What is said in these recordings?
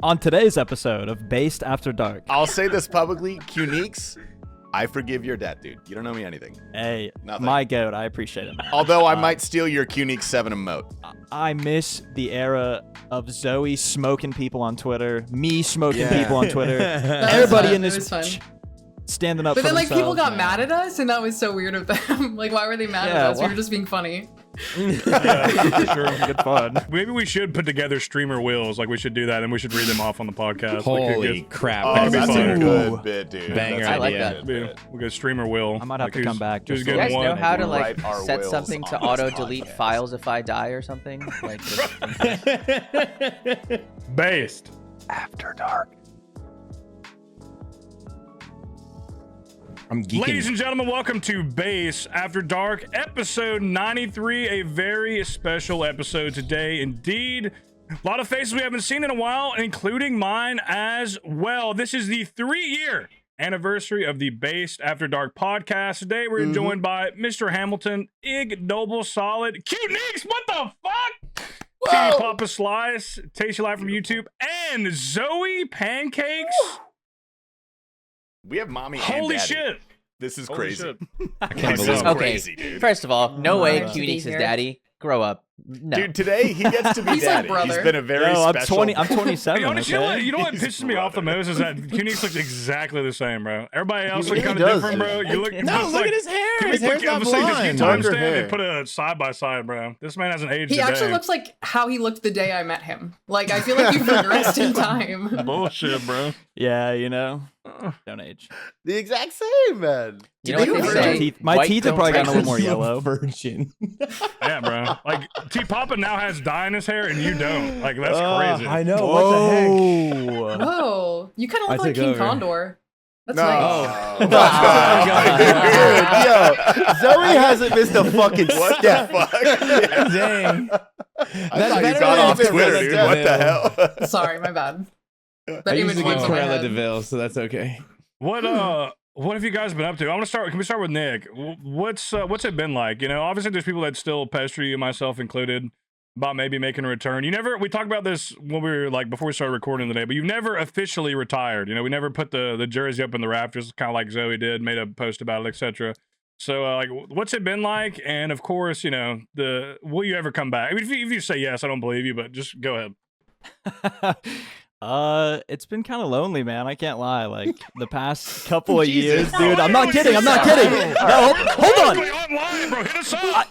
On today's episode of Based After Dark. I'll say this publicly, Qneeks, I forgive your debt, dude. You don't know me anything. Hey, Nothing. my goat, I appreciate it. Although I might steal your Qneeks 7 emote. I miss the era of Zoe smoking people on Twitter, me smoking people on Twier. Everybody in this standing up. But then, like, people got man. mad at us, and that was so weird of them. Like, why were they mad at us? We were just being funny. Yeah, sure, good fun. Maybe we should put together streamer wills. Like, we should do that, and we should read them off on the podcast. Holy crap! Oh, that's fun. a good bit, dude. Banger That's a idea. good bit. We'll go streamer will. I might have to come back. Just just You guys one. know how to Write like our set wills something to on this auto delete podcast. files if I die or something? Like, Based. After dark. I'm geeking. Ladies and gentlemen, welcome to Base After Dark, episode 93. A very special episode today, indeed. A lot of faces we haven't seen in a while, including mine as well. This is the 3-year anniversary of the Based After Dark podcast. Today, we're joined by Mr. Hamilton, Ignoble Solid, Qneeks, what the fuck? T Papa Slice, Tasty Life from YouTube, and Zoe Pancakes. We have mommy Holy and daddy. shit. This is Holy crazy. shit. I can't This believe is it. Okay. crazy, dude. first of all, no way Wow. Qneeks is Here. daddy. Grow up. No. Dude, today he gets to be He's like daddy. brother. He's been a very No, I'm special. 20. I'm 27. Hey, honestly, okay? you know what He's pisses me off the brother. most is that Qneeks looks exactly the same, bro. Everybody else really looks kind does, of different, bro. You look. No, it's look like, at his hair. Can His we hair's put, not I'm saying, just keep blonde. Darker timestamp hair. and put a side by side, bro. This man hasn't aged He a actually day. looks like how he looked the day I met him. Like, I feel like you've progressed in time. Bullshit, bro. Yeah, you know, don't age. The exact same, man. You know what they My say? My teeth have don't probably gotten a trace little more yellow. Virgin. Yeah, bro. Like T Papa now has dye in his hair and you don't. Like that's crazy. I know. What the heck? Whoa. Whoa, you kind of I look like took King over. Condor. That's No. nice. Oh, Yo, Zoe hasn't missed a fucking What step. the fuck? Yeah. Dang. I That's thought you better got than off anything Twitter, Cruella dude. de What the Vil. hell? Sorry, my bad. That I image usually went get to my Cruella head. de Vil, so that's okay. What have you guys been up to? I want to start. Can we start with Nick? What's it been like? You know, obviously there's people that still pester you, myself included, about maybe making a return. We talked about this when we were like before we started recording today, but you've never officially retired. You know, we never put the jersey up in the rafters, kind of like Zoe did, made a post about it, etc. So, like, what's it been like? And of course, you know, will you ever come back? I mean, if you say yes, I don't believe you, but just go ahead. It's been kind of lonely, man. I can't lie. Like the past couple of Jesus. years, dude. I'm not kidding. I'm not Sorry. kidding. No, hold on. Online, bro. Hit us up.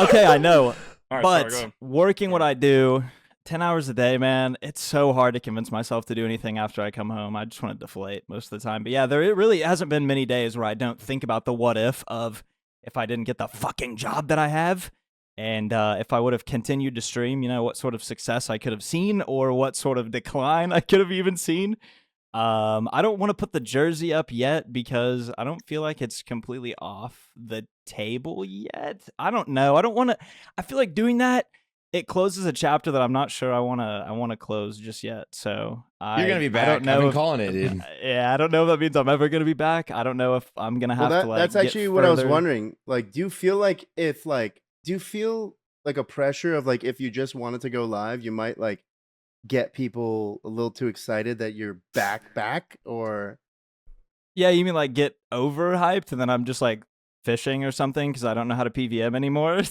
Okay, I know. All right, But sorry, go ahead. working what I do, 10 hours a day, man, it's so hard to convince myself to do anything after I come home. I just want to deflate most of the time. But yeah, it really hasn't been many days where I don't think about the what if of if I didn't get the fucking job that I have. And if I would have continued to stream, you know, what sort of success I could have seen or what sort of decline I could have even seen. I don't want to put the jersey up yet because I don't feel like it's completely off the table yet. I don't know. I feel like doing that, it closes a chapter that I'm not sure I want to close just yet. So You're gonna be back. I don't know I've been if- calling it, dude. Yeah, I don't know if that means I'm ever gonna be back. I don't know if I'm gonna have to like. That's get actually what I was further- wondering. Like, do you feel like a pressure of like if you just wanted to go live, you might like get people a little too excited that you're back, or Yeah, you mean like get overhyped and then I'm just like fishing or something because I don't know how to PVM anymore.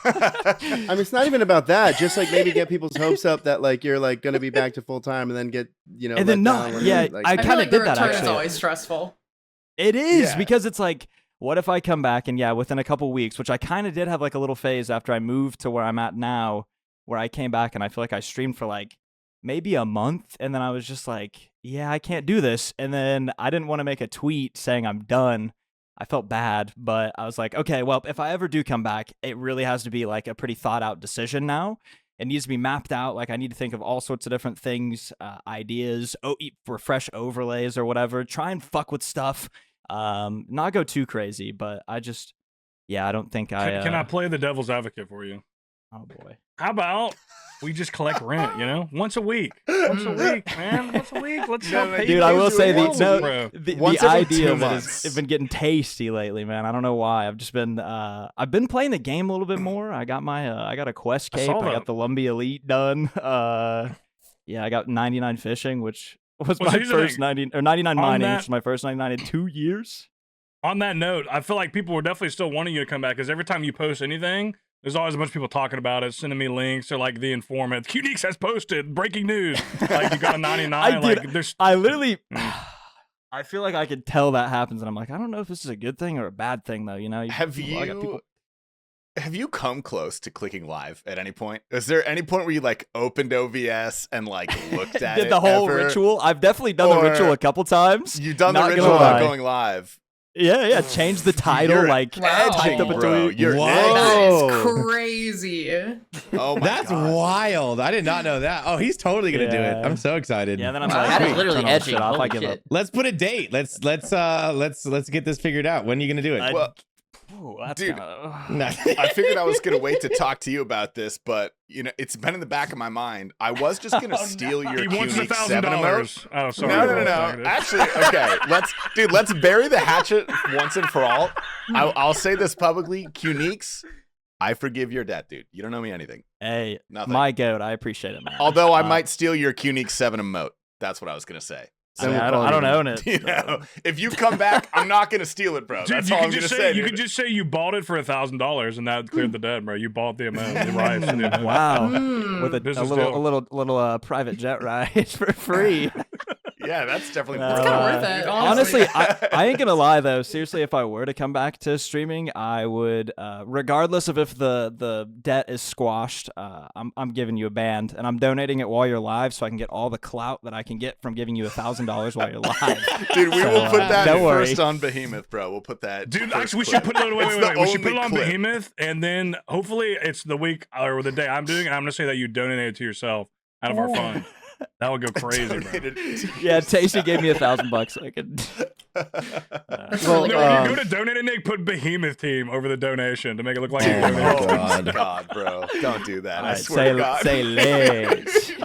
I mean, it's not even about that. Just like maybe get people's hopes up that like you're like gonna be back to full time, and then get And then let not- down when yeah, you, like, I I feel kinda like the did that, return is actually. always stressful. It is Yeah. because it's like, what if I come back and yeah, within a couple weeks, which I kind of did have like a little phase after I moved to where I'm at now, where I came back and I feel like I streamed for like maybe a month, and then I was just like, yeah, I can't do this, and then I didn't want to make a tweet saying I'm done. I felt bad, but I was like, okay, well, if I ever do come back, it really has to be like a pretty thought out decision now. It needs to be mapped out. Like I need to think of all sorts of different things, ideas, refresh overlays or whatever. Try and fuck with stuff. Not go too crazy, but I don't think Can I play the devil's advocate for you? Oh boy. How about we just collect rent, you know? Once a week. Once a week, man. Once a week. Let's No, go man, pay Dude, I will say bills, the bro. Once the every idea 2 of it months. has been getting tasty lately, man. I don't know why. I've just been I've been playing the game a little bit more. I got my I got a quest I cape. saw I that. got the Lumbee Elite done. Yeah, I got 99 fishing, which was Well, my here's the first thing. 90 or 99 On mining, that- which is my first 99 in 2 years. On that note, I feel like people were definitely still wanting you to come back because every time you post anything, there's always a bunch of people talking about it, sending me links. They're like the informant. Qneeks has posted breaking news. Like you got a 99. I did- like there's I literally, I feel like I could tell that happens, and I'm like, I don't know if this is a good thing or a bad thing, though. You know, Have I got people- have you come close to clicking live at any point? Is there any point where you like opened OBS and like looked at did it the whole ever? ritual? I've definitely done the Or- ritual a couple times. You've done Not the gonna ritual without lie. going live. Yeah, changed the title, You're like Wow. typed up a bro. tweet. You're Whoa. That Oh. is crazy. Oh my That's God. wild. I did not know that. Oh, he's totally gonna do it. Yeah. I'm so excited. Yeah, then I'm Wow, like, that is sweet, literally turn all this edging. shit off. I Holy give up. shit. Let's put a date. Let's get this figured out. When are you gonna do it? I- Well, Ooh, that's dude, kinda, Nah. I figured I was gonna wait to talk to you about this, but you know, it's been in the back of my mind. I was just gonna steal your he wants Qneeks 7 emote. $1,000. Oh, sorry. No. Actually, okay. Let's bury the hatchet once and for all. I'll say this publicly, Qneeks. I forgive your debt, dude. You don't owe me anything. Hey, Nothing. my goat. I appreciate it, man. Although I Uh, might steal your Qneeks 7 emote. That's what I was gonna say. I, mean, I don't own it. You know, if you come back, I'm not gonna steal it, bro. Dude, That's you all could I'm gonna just say. you dude. could just say you bought it for $1,000 and that cleared the debt, bro. You bought the amount, the rights. to the amount. Wow. Mm. With a Business little, deal. a little private jet ride for free. Yeah, that's definitely No, It's kind of worth it, honestly. I ain't gonna lie though. Seriously, if I were to come back to streaming, I would, regardless of if the debt is squashed, I'm giving you a band, and I'm donating it while you're live, so I can get all the clout that I can get from giving you $1,000 while you're live. Dude, we So, will put that don't worry. first on Behemoth, bro. We'll put that. Dude, first actually, we clip. should put it. Wait, It's wait, the wait. We should put it only on clip. Behemoth, and then hopefully it's the week or the day I'm doing it. I'm gonna say that you donated it to yourself out of our fund. That would go crazy, bro. Donated it. Yeah, Tasty gave me $1,000 so I could. That's Well, really No, good. when you go to donate it, Nick, put Behemoth team over the donation to make it look like you Oh, donated. Oh God. my God, bro! Don't do that. I Alright, swear to God. say Leech.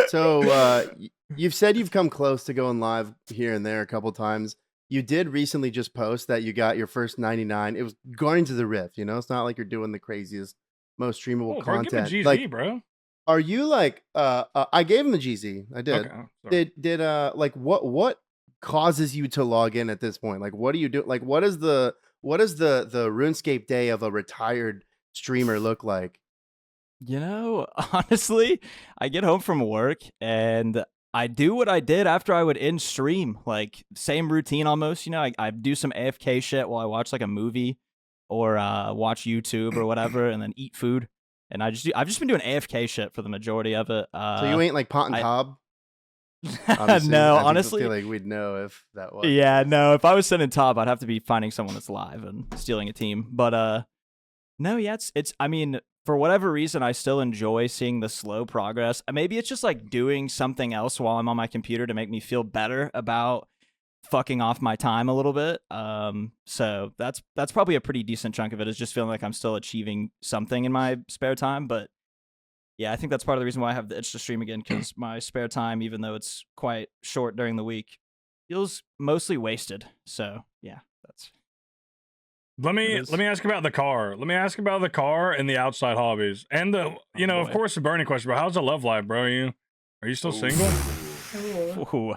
So you've said you've come close to going live here and there a couple times. You did recently just post that you got your first 99. It was going to the Rift, you know. It's not like you're doing the craziest, most streamable Oh, bro, give me content. GZ, Like, bro. are you like? I gave him the GZ. I did. Okay, sorry. Did like what causes you to log in at this point? Like, what do you do? Like, what is the RuneScape day of a retired streamer look like? You know, honestly, I get home from work and I do what I did after I would end stream. Like, same routine almost. You know, I do some AFK shit while I watch like a movie or watch YouTube or whatever, and then eat food. And I've just been doing AFK shit for the majority of it. So you ain't like Pot and I- Cobb? Obviously, no, I honestly, feel like we'd know if that was. yeah, no. If I was sending top, I'd have to be finding someone that's live and stealing a team. But no, yeah, it's. I mean, for whatever reason, I still enjoy seeing the slow progress. Maybe it's just like doing something else while I'm on my computer to make me feel better about fucking off my time a little bit. So that's probably a pretty decent chunk of it, is just feeling like I'm still achieving something in my spare time. But yeah, I think that's part of the reason why I have the itch to stream again, because my spare time, even though it's quite short during the week, feels mostly wasted. So yeah, that's. Let me It is. ask about the car. Let me ask about the car and the outside hobbies, and the of boy. course the burning question, bro. How's the love life, bro? Are you still single? Ooh. Ooh.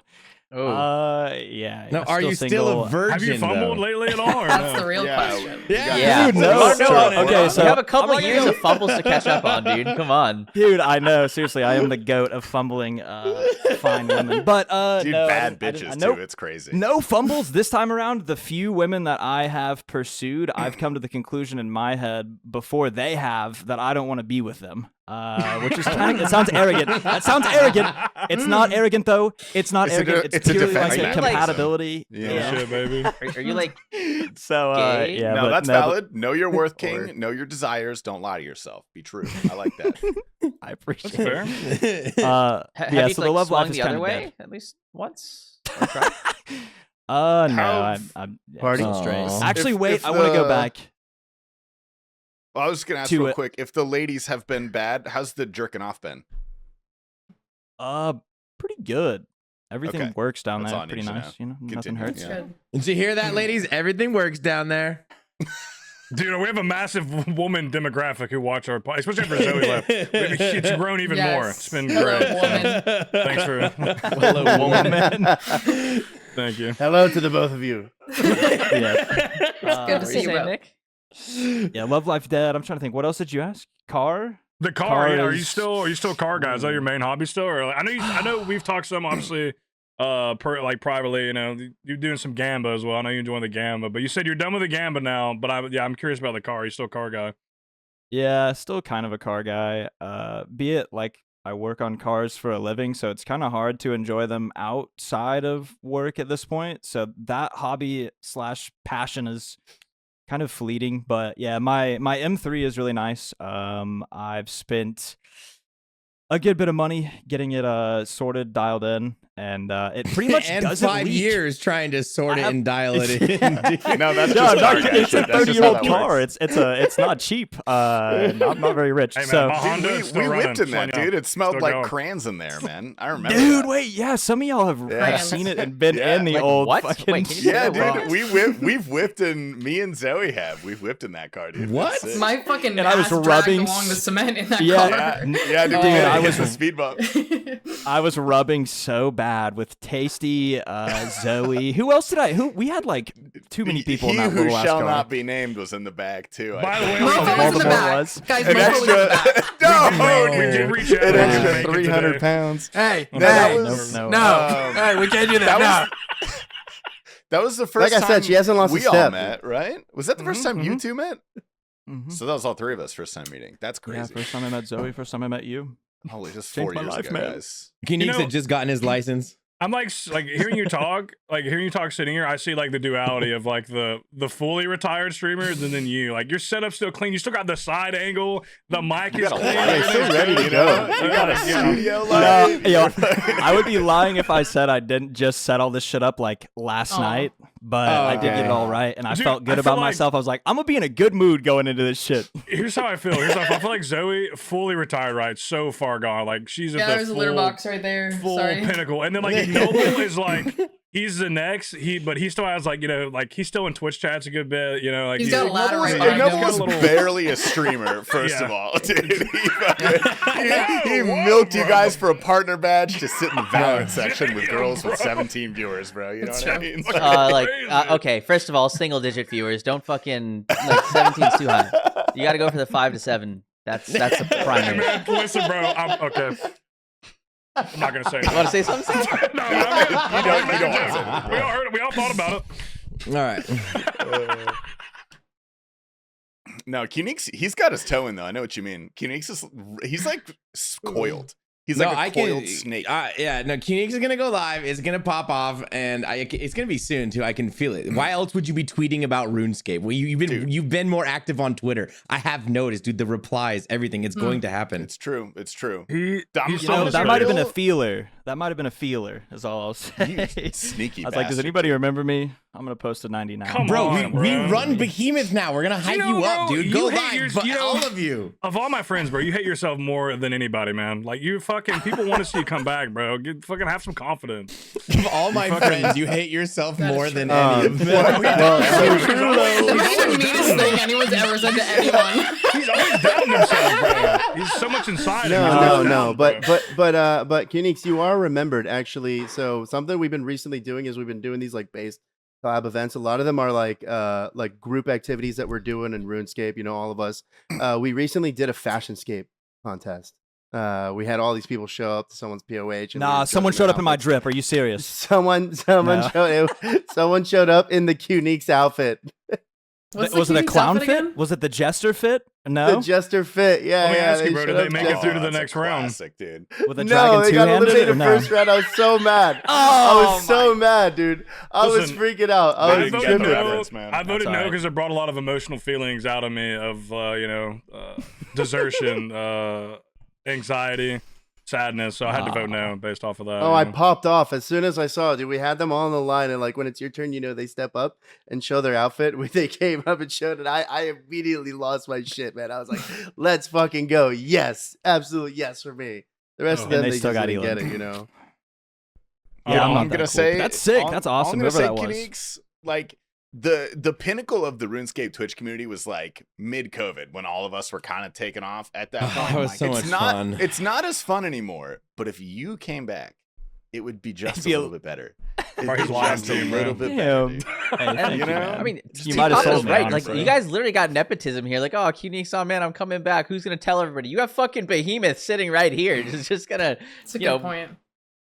Oh. Yeah. No, yeah, are you still single. a virgin? Have you fumbled though? lately at all? Or That's no? the real Yeah. question. Yeah. Dude, no. You wanna know True. Okay, so you have a couple I'm not years gonna- of fumbles to catch up on, dude. Come on. Dude, I know. Seriously, I am the goat of fumbling fine women. But Dude, no, bad I didn't- bitches no, too. It's crazy. no fumbles this time around. The few women that I have pursued, I've come to the conclusion in my head before they have that I don't want to be with them. Which is kind of, it sounds arrogant. That sounds arrogant. It's not arrogant though. It's not It's a arrogant. de- It's it's a purely defense like a mechanism. compatibility. Yeah. Shit, baby. Are you like So Gay? yeah, no, but that's no, but valid. Know your worth, Or- King. Know your desires. Don't lie to yourself. Be true. I like that. I That's appreciate fair. it. have Yeah, you so like the love life swung is the other kind of way dead. at least once? Or twice? No, How- I'm yeah, Party? still straight. Aw. Actually, If- wait, if I want to go the- back. Well, I was just gonna ask To real it. quick. If the ladies have been bad, how's the jerking off been? Pretty good. Everything Okay. works down That's there. all I Pretty need to nice, know. you know. Nothing Continue. hurts. It's Yeah. good. Did you hear that, ladies? Everything works down there. Dude, we have a massive woman demographic who watch our podcast, especially after Zoe left. It's grown even more. It's been Hello, great. woman. Thanks for. Hello, woman. Thank you. Hello to the both of you. Yeah. Good to see you, bro. Nick. Yeah, Love Life Dead. I'm trying to think. What else did you ask? Car? The car, yeah, are you Cars. still a car guy? Is that your main hobby still? Or like, I know we've talked some obviously like privately, you know, you're doing some Gamba as well. I know you're enjoying the Gamba, but you said you're done with the Gamba now, but I'm curious about the car. Are you still a car guy? Yeah, still kind of a car guy. Be it like I work on cars for a living, so it's kind of hard to enjoy them outside of work at this point. So that hobby / passion is kind of fleeting. But yeah, my M3 is really nice. I've spent a good bit of money getting it sorted, dialed in, and it pretty much and doesn't 5 leak. years trying to sort it have- and dial it in. No, that's No, just not- dark, it's a actually. That's just 30-year-old how that car. works. It's not cheap. I'm not very rich. Hey, man, so my Honda Dude, is still we running, whipped in just that, letting you know. dude. It smelled Still like going. crayons in there, man. I remember. Dude, that. wait, yeah, some of y'all have Yeah. seen it and been Yeah. in the Like, old what? fucking. Wait, can you say Yeah, that dude, we've whipped in. Me and Zoe have. We've whipped in that car, dude. What? That's sick. My fucking And I was ass dragged rubbing along the cement in that Yeah. car. Yeah, dude. Dude, I I was- was a speed bump. I was rubbing so bad with Tasty, Zoe. Who else did I? We had like too many people in He that who little ass shall car. not be named was in the bag too. By the way, Mofo was in the Baltimore back. was. Guys, an Mofo was in the extra, back. no, We did dude, reach out an to extra make it 300 today. pounds. Hey, No, hey, that No, was no. hey, we can't do that. that No. was that was the first Like I said, time she hasn't lost a we all step. met, right? Was that the 1st time you two met? Mhm. So that was all three of us first time meeting. That's Yeah, crazy. first time I met Zoe. First time I met you. Holy, just Changed 4 my years life, ago, man. guys. Qneeks know- had just gotten his license. I'm like hearing you talk, sitting here. I see like the duality of like the fully retired streamers and then you. Like your setup's still clean. You still got the side angle. The mic You is got a clean. light. You're still ready to go. You got a studio light. Yo, I would be lying if I said I didn't just set all this shit up like last Aw. night, but Oh, I did get okay. it all right, and I Dude, felt I good feel about like- myself. I was like, I'm gonna be in a good mood going into this shit. Here's how I feel. I feel like Zoe fully retired, right? So far gone. Like she's at Yeah, the there's a full, litter box right there. full Sorry. pinnacle. And then like Noble is like he's the next. But he still has like like he's still in Twitch chats a good bit. Like He's got a ladder right Noble behind him. was little- barely a streamer, first Yeah. of all. Dude, he Whoa, milked you bro. guys for a partner badge to sit in the Valorant section with girls with bro. 17 viewers, bro. You know That's what I true. mean? Okay, first of all, single digit viewers. Don't fucking like 17's too high. You got to go for the 5 to 7. That's the Hey, primary. man, listen, bro. Okay. I'm not gonna say You want to say something? no, I'm good. You don't want to say We all heard it. We all thought about it. All right. No, Qneeks, he's got his toe in though. I know what you mean. Qneeks he's like coiled. He's like a coiled snake. Yeah, no, Qneeks is gonna go live. It's gonna pop off, and it's gonna be soon too. I can feel it. Why else would you be tweeting about RuneScape? Well, you've been more active on Twitter. I have noticed, dude. The replies, everything. It's going to happen. It's true. It's true. He's You so know, much that might have been a real. feeler. That might have been a feeler. Is all I'll say. You sneaky I was like, does bastard. anybody remember me? I'm gonna post a 99. Come Bro, on, we bro. run Behemoth now. We're gonna hype know, you up, bro, dude. you Go hate live, yours- but you know- all of you. Of all my friends, bro, you hate yourself more than anybody, man. Like you fucking people want to see you come back, bro. Fucking have some confidence. Of all my friends, you hate yourself That is more true. than any of them. That's the meanest thing anyone's ever said to anyone. He's always doubting himself, bro. He's so much inside him. He's No, always no, down, but bro. but Qneeks, you are remembered actually. So something we've been recently doing is we've been doing these like base collab events. A lot of them are like group activities that we're doing in RuneScape. You know, all of us. We recently did a fashionscape contest. We had all these people show up to someone's POH. And we Nah, were someone judging showed their up in my outfits. drip. Are you serious? Someone No. someone showed up in the Qneeks outfit. What's Was the it a Qneeks clown outfit fit? again? Was it the jester fit? No. The jester fit. Yeah, Let me yeah. ask you, they bro, did showed they up make it just- through to the that's a next round? classic, dude. With a No, dragon they got two-handed eliminated or no? first round. I was so mad. I Oh, was so mad, dude. I was Listen, freaking out. I I was didn't get tripping. the reference, man. I voted That's no all right. because it brought a lot of emotional feelings out of me of desertion, anxiety, sadness. So I had to vote no based off of that. Oh, you I know? popped off as soon as I saw it, dude. We had them all on the line, and like when it's your turn, you know, they step up and show their outfit. When they came up and showed it, I immediately lost my shit, man. I was like, let's fucking go. Yes, absolutely yes for me. The rest Oh. of them, And they they still just got didn't get Elon. it, you know. Yeah, I'm all not I'm that gonna cool. say That's sick. all- That's all awesome. I'm gonna Whoever say, that was. Qneeks, like the pinnacle of the RuneScape Twitch community was like mid-COVID when all of us were kind of taken off at that point. That was so much fun. It's not as fun anymore, but if you came back, it would be just a little bit better. It'd be just a little bit better, dude. Hey, You know? I mean, You might have Papa's sold me, right. Like, honestly. you guys literally got nepotism here. Like, oh, Qneeks, oh man, I'm coming back. Who's gonna tell everybody? You have fucking Behemoth sitting right here. It's just gonna, It's a you good know, point.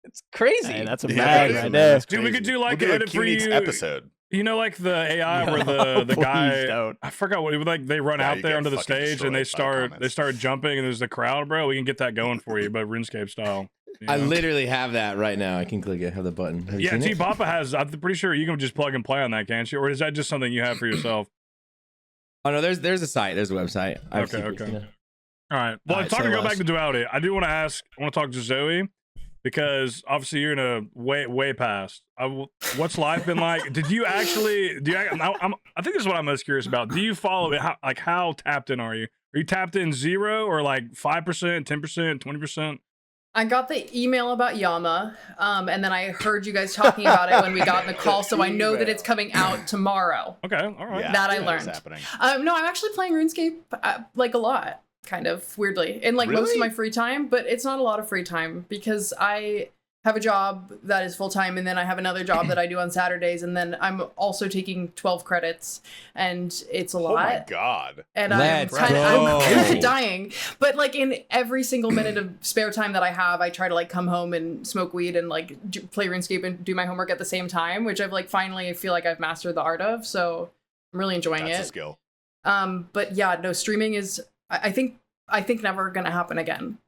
it's crazy. Hey, that's a Yeah, bag that is, right man. there. That's Dude, we could crazy. do like we'll do a edit for Qneeks you episode. You know, like the AI where No, the please guy, don't. I forgot what, like they run Yeah, out you there get onto the fucking stage and they destroyed by start comments. jumping and there's the crowd, bro. We can get that going for you, but RuneScape style. you I know? literally have that right now. I can click it. Have the button. Have you Yeah, seen T it? Papa has. I'm pretty sure you can just plug and play on that, can't you? Or is that just something you have for yourself? Oh no, there's a site. There's a website. I have Okay, secrets, okay. you know. All right. Well, All right, talking so, go back to duality. I do want to ask. I want to talk to Zoe because obviously you're in a way past. What's life been like? Did you actually? I think this is what I'm most curious about. Do you follow it? How tapped in are you? Are you tapped in 0 or like 5%, 10%, 20%? I got the email about Yama, and then I heard you guys talking about it when we got in the call, so I know that it's coming out tomorrow. Okay. All right. Yeah, That I is learned. happening. No, I'm actually playing RuneScape like a lot, kind of weirdly, in like most of Really? my free time, but it's not a lot of free time because I have a job that is full time, and then I have another job that I do on Saturdays, and then I'm also taking 12 credits, and it's a Oh lot. my god. And Let's I'm go. kind of dying. But like in every single minute of spare time that I have, I try to like come home and smoke weed and like play RuneScape and do my homework at the same time, which I've like finally feel like I've mastered the art of. So I'm really enjoying That's a it. skill. But yeah, no, streaming is I think never gonna happen again.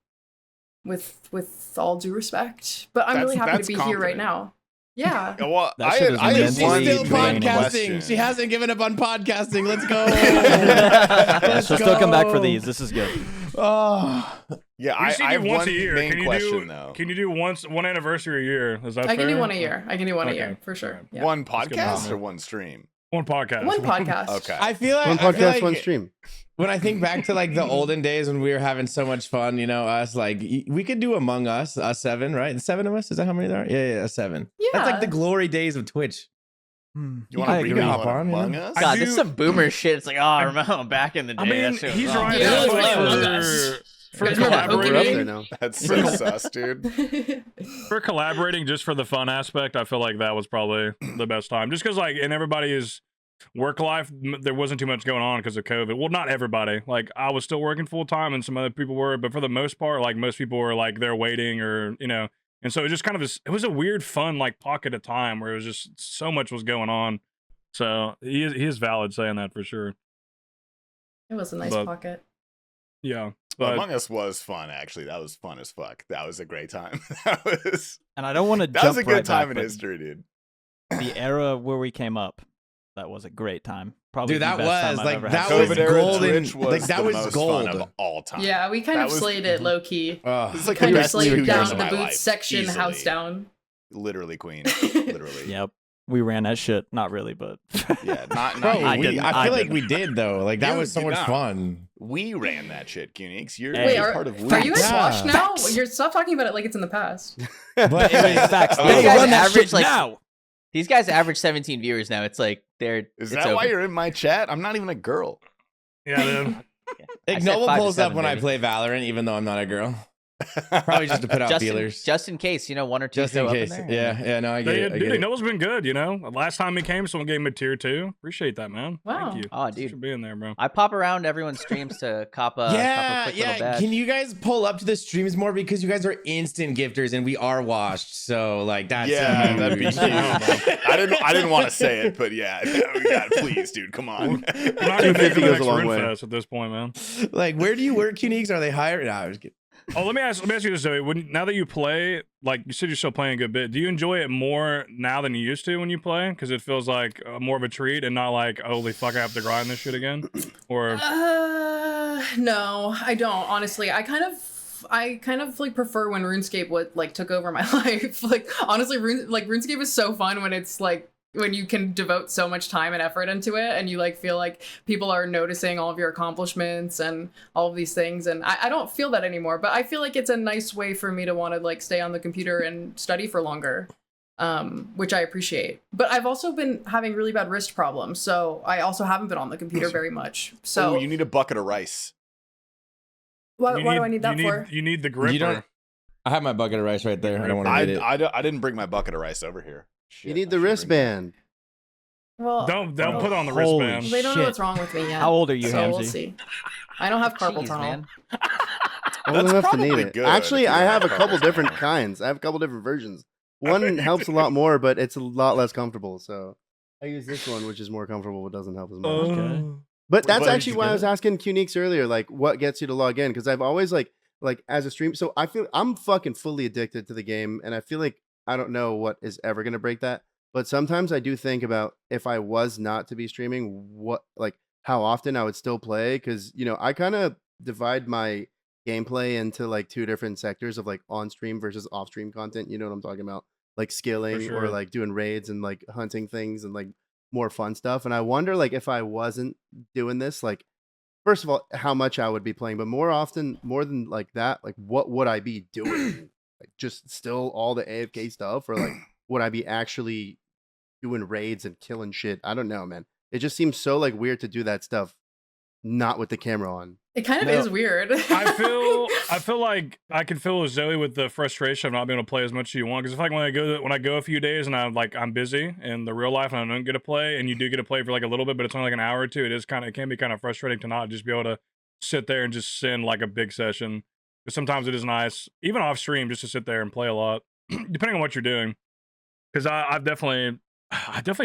With all due respect, but I'm really happy to That's be here right confident. now. Yeah. Well, That shit is I immense. had one She's still draining podcasting. question. She hasn't given up on podcasting. Let's go. Yeah, she'll still come back for these. This is good. Oh, Yeah, We just need I to have do once one a year. main Can you question do? though. Can you do one anniversary a year? Is that I can fair? do one a year. I can do one a Okay. year for sure. Alright. Yeah. One That's good podcast enough. or one stream? One podcast. One podcast. Okay. I feel like One I feel podcast, like one stream. when I think back to like the olden days when we were having so much fun, you know, us like we could do Among Us 7, right? 7 of us. Is that how many there are? Yeah, 7. That's like Yeah. the glory days of Twitch. You I want to agree. read Hop one on, you Among know? Us? God, do- this is some boomer shit. It's like, oh, I remember back in the day. I mean, that shit was he's awesome. right. Yeah, though, like, for- Among Us. for You guys remember We're up there collaborating, now. That's so sus, dude. for collaborating just for the fun aspect, I feel like that was probably the best time. Just because, like, in everybody's work life, there wasn't too much going on because of COVID. Well, not everybody. Like, I was still working full time, and some other people were, but for the most part, like, most people were like they're waiting, or you know, and so it just kind of it was a weird, fun like pocket of time where it was just so much was going on. So he is valid saying that for sure. It was a nice But- pocket. Yeah, Well, but Among Us was fun, actually. That was fun as fuck. That was a great time. That was And I don't want to that jump was a good right time back, in but history, dude. the era where we came up, that was a great time. Probably Dude, the that best time was, I've like, ever that had. was COVID era golden. Twitch was Like, that the was most gold. fun of all time. Yeah, we kind That of was- slayed it low key. It's like Kind the of best 2 slayed years down of the my boots life, section, house easily. down. Literally, queen. Literally. Yep, we ran that shit. Not really, but Yeah, not Bro, I you. didn't- I I feel like didn't. we did though. Like that You was so did much not. fun. We ran that shit, Qneeks. You're Hey. Wait, part of we. are you guys Yeah. washed now? You're stop talking about it like it's in the past. But facts. Oh, They guys run that average, shit like, now. These guys average 17 viewers now. It's like Is it's that over. why you're in my chat? I'm not even a girl. yeah, dude. I said Ignoble 5 to pulls up 7, when I baby. play Valorant, even though I'm not a girl. Probably just to put out feelers. Just in case, you know, one or two Just show in up case. there. Yeah, no, I get it. I Dude, get it. Noah's been good, you know. Last time he came, someone gave him a tier 2. Appreciate that, man. Wow. Thank you. Oh, Thanks dude. for being there, bro. I pop around everyone's streams to cop a quick little badge. Can you guys pull up to the streams more because you guys are instant gifters and we are washed. So like that's Yeah, that'd be huge. huge. I didn't want to say it, but yeah, please, dude, come on. I'm not gonna make 250 the goes next a long Rune way. Fest at this point, man. Like, where do you work, Qneeks? Are they hired? Nah, I was kidding. Oh, let me ask you this, Zoe. Now that you play, like you said, you're still playing a good bit. Do you enjoy it more now than you used to when you play? Because it feels like more of a treat and not like, holy fuck, I have to grind this shit again. Or No, I don't. Honestly, I kind of like prefer when RuneScape took over my life. Like honestly, RuneScape is so fun when it's like when you can devote so much time and effort into it, and you like feel like people are noticing all of your accomplishments and all of these things. And I don't feel that anymore. But I feel like it's a nice way for me to want to like stay on the computer and study for longer. which I appreciate. But I've also been having really bad wrist problems, so I also haven't been on the computer very much. So you need a bucket of rice. why do I need that for? You need the gripper. You don't. I have my bucket of rice right there. I don't want to get it. I didn't bring my bucket of rice over here. Shit, You need I the should bring wristband. Well, Don't put on the Holy wristband. they don't know shit. what's wrong with me yet. How old are you, so we'll Hamsey? see. I don't have carpal Jeez, tunnel. man. Old That's enough to need probably it. good Actually, if you I don't have a have couple carpal different tunnel. kinds. I have a couple different versions. One helps a lot more, but it's a lot less comfortable. So I use this one, which is more comfortable, but doesn't help as much. Okay. But that's But did actually you why get I was it? asking Qneeks earlier, like what gets you to log in? Because I've always like as a stream. So I feel I'm fucking fully addicted to the game, and I feel like I don't know what is ever gonna break that. But sometimes I do think about if I was not to be streaming, what like how often I would still play. Because I kind of divide my gameplay into like two different sectors of like on stream versus off stream content. You know what I'm talking about? Like skilling sure. or like doing raids and like hunting things and like more fun stuff. And I wonder like if I wasn't doing this, like first of all, how much I would be playing, but more than like that, like what would I be doing? Like just still all the AFK stuff, or like would I be actually doing raids and killing shit? I don't know, man. It just seems so like weird to do that stuff not with the camera on. It kind of No. is weird. I feel like I can feel with Zoe with the frustration of not being able to play as much as you want. Because if like when I go a few days and I'm busy in the real life and I don't get to play, and you do get to play for like a little bit, but it's only like an hour or two, it can be kind of frustrating to not just be able to sit there and just send like a big session. Because sometimes it is nice, even off stream, just to sit there and play a lot, depending on what you're doing. Because I definitely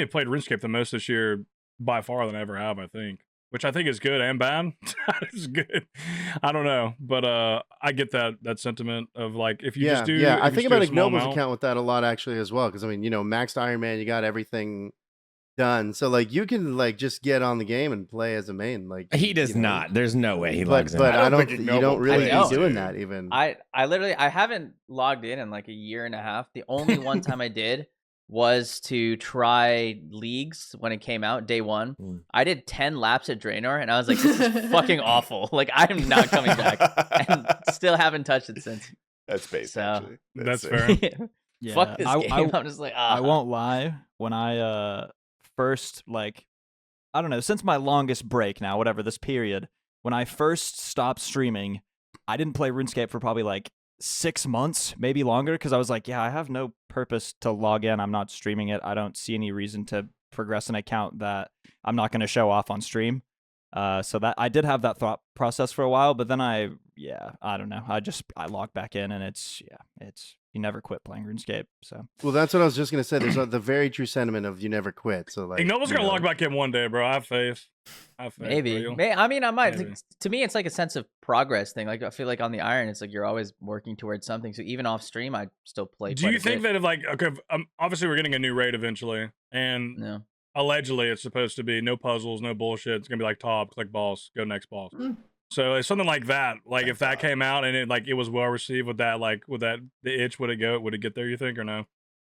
played RuneScape the most this year by far than I ever have, I think. Which I think is good and bad. It's good. I don't know, but I get that sentiment of like if you just do. Yeah. if I you think just do about a small Ignoble's amount- account with that a lot actually as well. Because I mean, maxed Ironman, you got everything done, so like you can like just get on the game and play as a main. Like He does not. There's no way he logs in. But I I don't don't. think You Ignoble don't really plays, be doing dude. that even. I literally I haven't logged in like a year and a half. The only one time I did was to try leagues when it came out day one. Mm. I did 10 laps at Draenor and I was like, this is fucking awful. Like I'm not coming back, and still haven't touched it since. That's base So- actually. That's it. fair. Yeah, Fuck this I, game. I, I'm just like, I won't lie. When I first like, I don't know, since my longest break now, whatever this period, when I first stopped streaming, I didn't play RuneScape for probably like 6 months, maybe longer, because I was like, yeah, I have no purpose to log in. I'm not streaming it. I don't see any reason to progress an account that I'm not going to show off on stream. So that I did have that thought process for a while, but then I don't know. I logged back in, and it's you never quit playing RuneScape. So Well, that's what I was just gonna say. There's the very true sentiment of you never quit. So like, Ignoble's gonna log back in one day, bro. I have faith. maybe. bro. I mean, I might. Maybe. To me, it's like a sense of progress thing. Like I feel like on the Iron, it's like you're always working towards something. So even off stream, I still play. Do quite you a think bit. that if like okay, obviously we're getting a new raid eventually, and No. allegedly it's supposed to be no puzzles, no bullshit. It's gonna be like top, click boss, go next boss. Mm. So it's something like that. Like Thank if that God. came out and it was well received with that, the itch, would it get there? You think or no?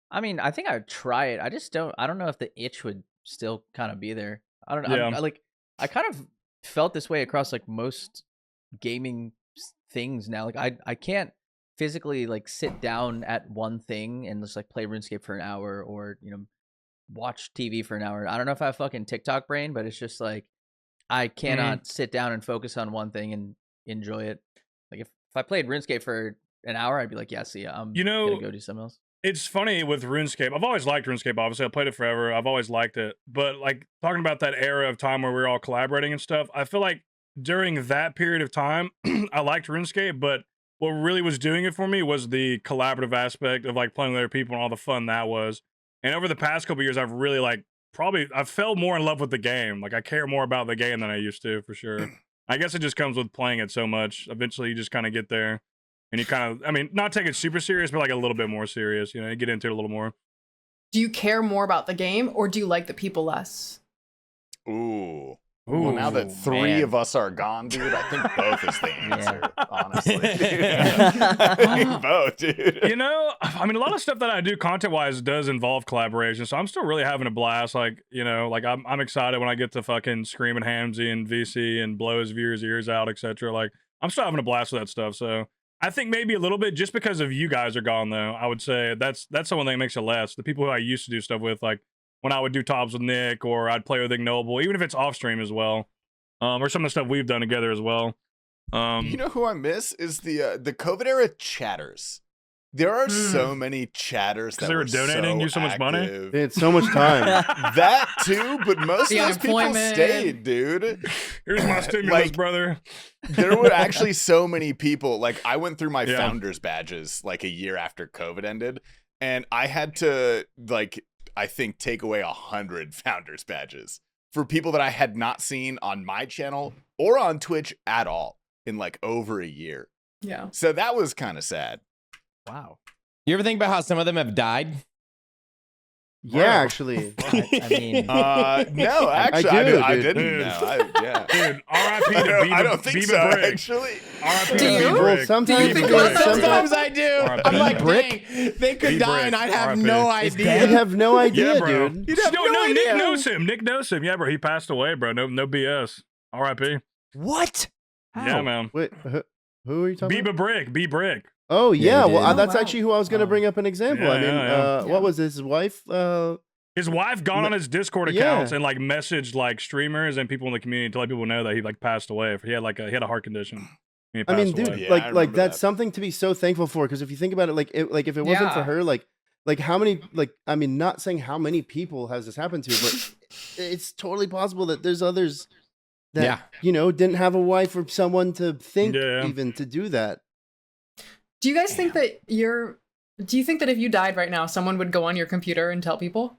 I mean, I think I would try it. I don't know if the itch would still kind of be there. I don't know. Yeah. I kind of felt this way across like most gaming things now. Like I can't physically like sit down at one thing and just like play RuneScape for an hour or watch TV for an hour. I don't know if I have fucking TikTok brain, but it's just like I cannot sit down and focus on one thing and enjoy it. Like if I played RuneScape for an hour, I'd be like, yeah, see, I'm gonna go do something else. It's funny with RuneScape. I've always liked RuneScape, obviously. I played it forever. I've always liked it. But like talking about that era of time where we were all collaborating and stuff, I feel like during that period of time, I liked RuneScape, but what really was doing it for me was the collaborative aspect of like playing with other people and all the fun that was. And over the past couple years, I've really I've fell more in love with the game. Like I care more about the game than I used to, for sure. I guess it just comes with playing it so much. Eventually you just kind of get there and you kind of, I mean, not take it super serious, but like a little bit more serious, you get into it a little more. Do you care more about the game, or do you like the people less? Ooh. Well, now that three man. of us are gone, dude, I think both is the answer. Honestly, dude. Yeah. I think both, dude. I mean, a lot of stuff that I do content-wise does involve collaboration, so I'm still really having a blast. Like, I'm excited when I get to fucking scream at Hamsey and VC and blow his viewers' ears out, etc. Like, I'm still having a blast with that stuff. So I think maybe a little bit just because of you guys are gone though. I would say that's the one thing that makes it less. The people who I used to do stuff with, like when I would do tops with Nick or I'd play with Ignoble, even if it's off stream as well, or some of the stuff we've done together as well. You know who I miss is the COVID era chatters. There are so many chatters that they were were donating you so much money? active. They had so much time. That too, but most The of those people unemployment. stayed, dude. Here's my stimulus, Like, brother. There were actually so many people. Like, I went through my Yeah. founders badges like a year after COVID ended, and I had to, like, I think take away 100 founders badges for people that I had not seen on my channel or on Twitch at all in like over a year. Yeah. So that was kind of sad. Wow. You ever think about how some of them have died? Yeah, actually. I mean, No, actually, do, I dude. didn't Dude. know. Yeah. Dude, R.I.P. to I don't think Beaver so, Brick. actually. R.I.P. Do to you? Beaver Well, Brick. sometimes, Do you think like, that's- Sometimes I do. R.I.P. I'm like, Brick? dang, they could Beaver die and I'd have R.I.P. no you idea. have no idea, Yeah, bro. dude. You'd have no Nick idea. knows him. Nick knows him. Yeah, bro. He passed away, bro. No BS. R.I.P. What? Yeah, How? man. Wait, who are you talking Beaver about? Brick. B Brick. Oh yeah, he well did. that's Oh, wow. actually who I was going to bring up an example. Yeah, I mean, yeah. what was his wife? His wife gone on his Discord Yeah. accounts and like messaged like streamers and people in the community to let people know that he like passed away. He had a heart condition. And he I mean, passed dude, away. Yeah, I like remember that's that. something to be so thankful for. Because if you think about it, like if it wasn't for Yeah. her, like how many, like I mean, not saying how many people has this happened to, but it's totally possible that there's others that Yeah. you know didn't have a wife or someone to think Yeah. even to do that. Do you guys think that do you think that if you died right now, someone would go on your computer and tell people?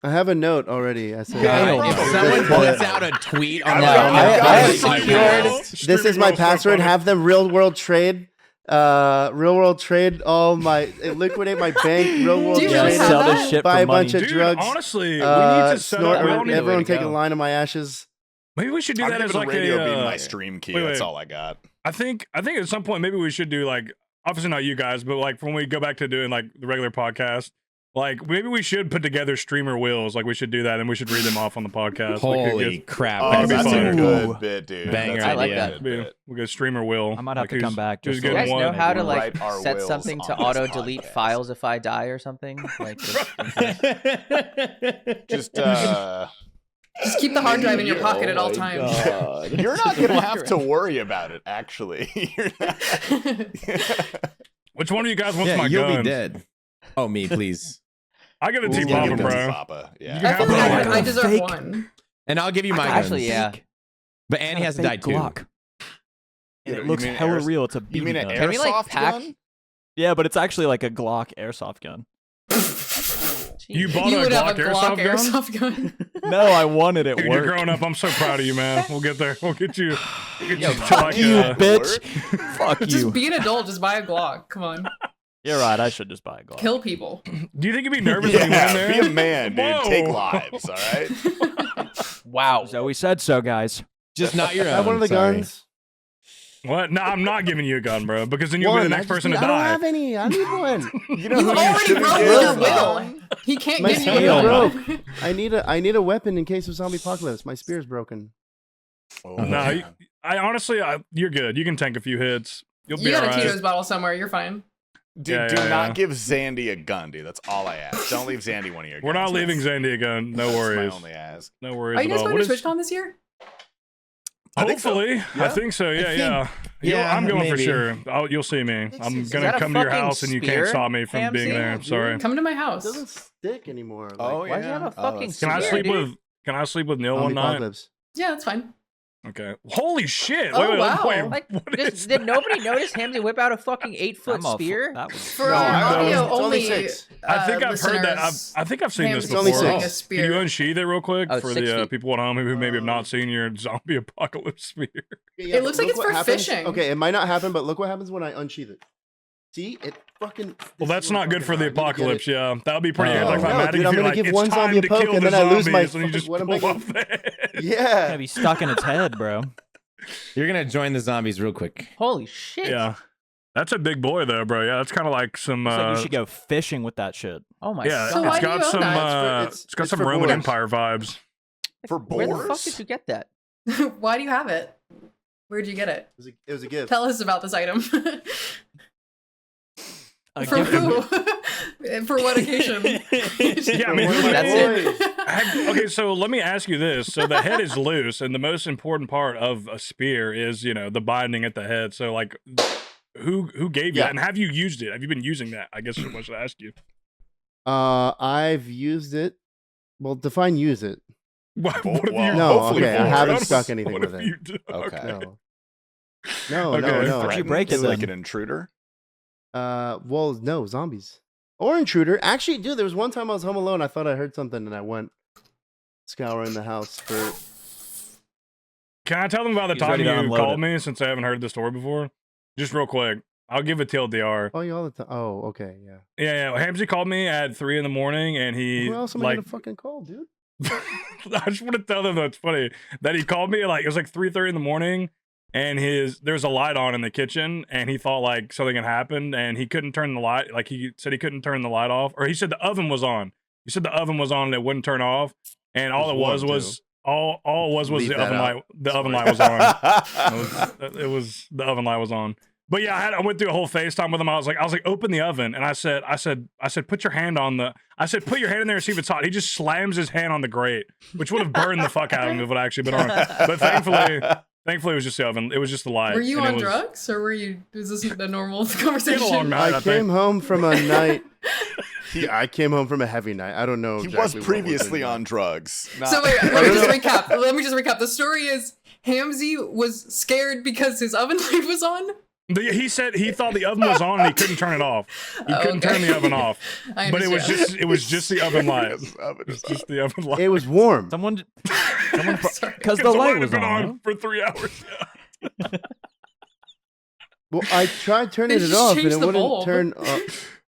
I have a note already. I said, God, if probably. someone Yeah. puts out a tweet on I No, the I have like, secured- wow. this is my password. Have them real world trade. Real world trade all my liquidate my bank. Real world Do you Yeah, really trade. have sell that? this shit Buy for a bunch money. of Dude, drugs. honestly, we need to set snort, up. that would be the way everyone to take a go. line of my ashes. Maybe we should do I'm that giving as the like radio a. being my stream key. wait, That's wait. all I got. I think at some point maybe we should do like obviously not you guys, but like when we go back to doing like the regular podcast, like maybe we should put together streamer wills. Like we should do that and we should read them off on the podcast. Like, it Holy gets- crap. Oh, could be that's a fun. good Ooh. bit, dude. Banger That's a I like good that. bit. We'll get streamer will. I might have Like, to come who's- back who's just Do you to getting guys like- know one? how to We'll like write our set wills something to on this auto delete podcast. files if I die or something? Like just, Just Just keep the hard drive in your pocket at all my times. God. you're not gonna have to worry about it. Actually, you're not. Which one of you guys wants Yeah, my you'll guns? be dead. Oh, me, please. I get a Ooh, T yeah, Papa, give them bro. to Papa. Yeah. You can I feel have like one. I deserve Fake. one. And I'll give you my Actually, guns. yeah. But Annie has to die too. Glock. And You it looks mean hella air- real. It's a You BB mean an gun. Can we, like, airsoft pack- gun? Yeah, but it's actually like a Glock airsoft gun. You Jeez. bought You a would Glock have a Glock airsoft gun? airsoft gun. No, I wanted it. Dude, you're Work. growing up. I'm so proud of you, man. We'll get there. We'll get you. We'll get you to Fuck like, you, uh, bitch. Fuck Just you. be an adult. Just buy a Glock. Come on. You're right. I should just buy a Glock. Kill people. Do you think you'd be nervous when you went in Yeah, there? be a man, dude. Whoa. Take lives, all right? Wow. Zoe said so, guys. Just not your I own. have one of the sorry. guns. What? No, I'm not giving you a gun, bro. Because then you'll One, be the I next just person need- to I don't die. have any. I need one. You know You who already should've broke given your us will. one? He can't My give you spear a will. broke. I need a weapon in case of zombie apocalypse. My spear's broken. Oh, No, man. I honestly, you're good. You can tank a few hits. You'll be You got a alright. Tito's bottle somewhere. You're fine. Dude, Yeah, do yeah, not yeah. give Zandy a gun, dude. That's all I ask. Don't leave Zandy one of your guns. We're not leaving That's- Zandy a gun. No that's worries. my only ask. No worries Are you at guys all. going What to is- TwitchCon this year? I think so. Hopefully, I Yeah. think so. Yeah, think- yeah. yeah, I'm going for maybe. sure. You'll see me. I'm Is gonna that a come to your fucking house and you can't spear, stop me from being Hamsey? there. I'm sorry. Come to my It house. doesn't stick anymore. Oh, Why does he have a fucking that's Can I spear, sleep dude? with? Can I sleep with Neil zombie one night? apocalypse. Yeah, that's fine. Okay. Holy shit! Oh, wait, wow. wait, Like, what just, is did that? nobody notice Hamsey whip out a fucking 8-foot I'm all for- spear? That was For No, our I- audio it's only only, 6. I think I've heard that. listeners, I think I've seen this Hamsey's It's only before. holding a 6. Can you spear. unsheath it real quick Oh, for 6 the feet. people at home who maybe have not seen your zombie apocalypse spear? Yeah, It looks but like look it's what for happens- fishing. Okay, it might not happen, but look what happens when I unsheath it. See, it fucking. Well, that's not good for the apocalypse. Yeah, that would be pretty Oh, anticlimactic. dude, if I'm you're gonna like, give it's one time zombie to a poke kill and the then I lose my zombies, and you just what am I pull gonna- off the head. Yeah. gonna be stuck in its head, bro. You're gonna join the zombies real quick. Holy shit. Yeah, that's a big boy though, bro. Yeah, that's kind of like some. Looks like you should go fishing with that shit. Oh my Yeah, So god. why it's do you got own some. that? It's got It's some for Roman boars. Empire vibes. For Where the fuck boars? did you get that? Why do you have it? Where'd you get it? It was a gift. Tell us about this item. For who? For what occasion? Yeah, I mean, That's it. okay, so let me ask you this. So the head is loose, and the most important part of a spear is, the binding at the head. So, like, who gave you that? And have you used it? Have you been using that? I guess is what I should ask you. I've used it. Well, define use it. What have you? No, hopefully okay, I for haven't us. stuck anything What with have it. you done? Okay. No, Okay. no. How'd you break it Like then? an intruder? Well, no, zombies. Or intruder. Actually, dude, there was one time I was home alone. I thought I heard something, and I went scouring the house for. Can I tell them about the He's time ready to you unload called it. me, since I haven't heard the story before? Just real quick. I'll give a TLDR. Oh, you all the time. Oh, okay, yeah. Yeah. Hamsey called me at 3 a.m, and he Who else am I like gonna fucking call, dude? I just want to tell them that it's funny that he called me like it was like 3:30 in the morning, and there's a light on in the kitchen, and he thought like something had happened, and he couldn't turn the light. Like he said he couldn't turn the light off, or he said the oven was on. He said the oven was on and it wouldn't turn off, and all it was warm, was all it was Leave the that oven out. light. The oven light was on. It was the oven light was on. But yeah, I went through a whole FaceTime with him. I was like, open the oven, and I said, put your hand on the. I said, put your hand in there and see if it's hot. He just slams his hand on the grate, which would have burned the fuck out of him if it actually been on. But thankfully, it was just the oven. It was just the light. Were you and it on was- drugs, or was this a normal It's been a long conversation? night, I I think. came home from a night. I came home from a heavy night. I don't know. He exactly was what previously doing. on drugs. So wait, let me just recap. Let me just recap. The story is Hamsey was scared because his oven light was on. He said he thought the oven was on and he couldn't turn it off. He couldn't turn the oven off. I But it was understand. just the oven light. Yes, oven is It's just the oven light. It was warm. Someone, Sorry. because the light was had been on. for 3 hours. Yeah. Well, I tried turning They it just off, and changed it the wouldn't bulb. turn.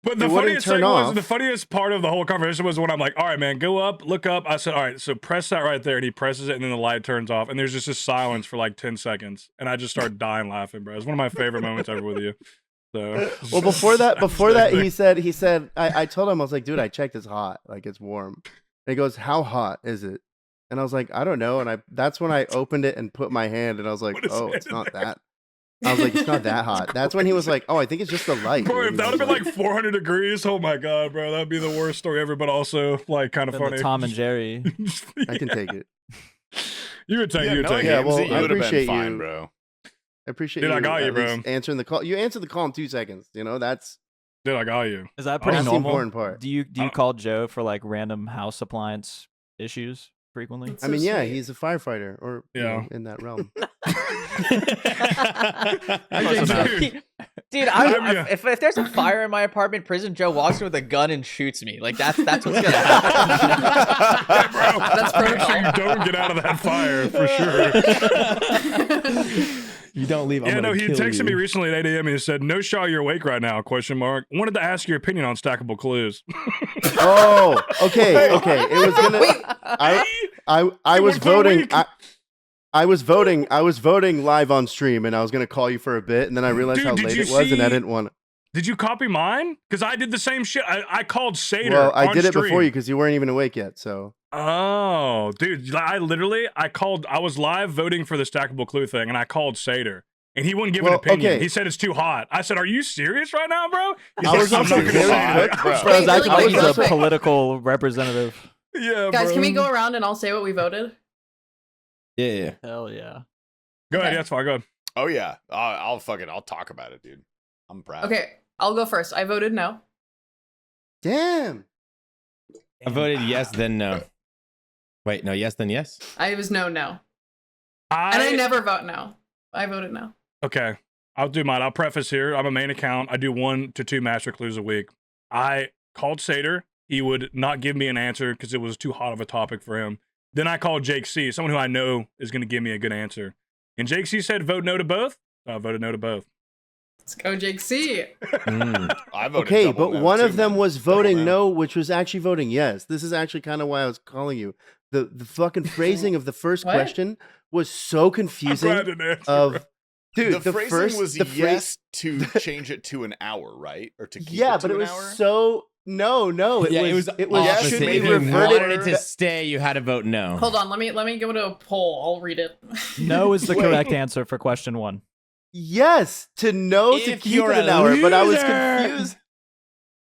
But the It wouldn't funniest turn thing was off. the funniest part of the whole conversation was when I'm like, all right, man, go up, look up. I said, all right, so press that right there, and he presses it, and then the light turns off, and there's just this silence for like 10 seconds, and I just start dying laughing, bro. It's one of my favorite moments ever with you. So Well, before that, he said, I told him, I was like, dude, I checked, it's hot, like it's warm. And he goes, how hot is it? And I was like, I don't know. And that's when I opened it and put my hand, and I was like, Put his oh, hand it's in not there. that. I was like, it's not that hot. That's when he was like, oh, I think it's just the light. Bro, if dude. that And would I have was been like 400 degrees, oh my god, bro, that'd be the worst story ever, but also like kind of Then funny. the Tom and Jerry. I can take it. You would take, Yeah, you would no, take Yeah, it. well, you I would have been appreciate fine, you. bro. I appreciate Dude, you I got you, at bro. least answering the call. You answered the call in 2 seconds. You know, that's Dude, I got you. Is that pretty that's the normal? important part. Do you call Joe for like random house appliance issues frequently? That's I mean, so yeah, sweet. he's a firefighter, or you Yeah. know, in that realm. Close enough. Dude, Yeah. if there's a fire in my apartment, Prison Joe walks in with a gun and shoots me. Like that's what's gonna happen. Bro, That's make sure protocol. you don't get out of that fire for sure. You don't leave. I'm Yeah, no, gonna he kill texted you. me recently at 8 a.m. and he said, "No shot, you're awake right now?" ? Wanted to ask your opinion on stackable clues. Oh, okay. It was gonna. I was went for a voting. week. I was voting. I was voting live on stream, and I was gonna call you for a bit, and then I realized Dude, how did late you it was, and I see- didn't want. Did you copy mine? Because I did the same shit. I called Sater. Well, I on did it stream. before you because you weren't even awake yet. So Oh, dude, I was live voting for the stackable clue thing, and I called Sater. And he wouldn't give an Well, opinion. okay. He said it's too hot. I said, "Are you serious right now, bro?" He's I like, was "I'm also not gonna very say quick, that." bro. I was Wait, acting really like quick, he's a really quick. political representative. Yeah, Guys, bro. can we go around and I'll say what we voted? Yeah. Hell yeah. Go ahead. Okay. Yeah, that's fine. Go ahead. Oh yeah, I'll talk about it, dude. I'm proud. Okay, I'll go first. I voted no. damn. I voted yes, then no. Wait, no, yes, then yes. I was no. And I never vote no. I voted no. Okay, I'll do mine. I'll preface here. I'm a main account. I do 1 to 2 master clues a week. I called Sater. He would not give me an answer because it was too hot of a topic for him. Then I called Jake C, someone who I know is going to give me a good answer. And Jake C said, vote no to both. I voted no to both. Let's go, Jake C. I voted Okay, double but no, one too, of them man. was Double voting no. no, which was actually voting yes. This is actually kind of why I was calling you. The fucking phrasing of the first What? question was so I'm confusing. glad I didn't answer, bro. Of dude, The phrasing first was the yes to change it to an hour, right? Or to keep yeah, it to but it an was hour? so no. Yeah, It was opposite. yes, should be If you reverted. wanted it to stay, you had to vote no. Hold on, let me go to a poll. I'll read it. No is the Wait. correct answer for question 1. Yes, to no to If keep you're it an a hour, but I was loser. confused.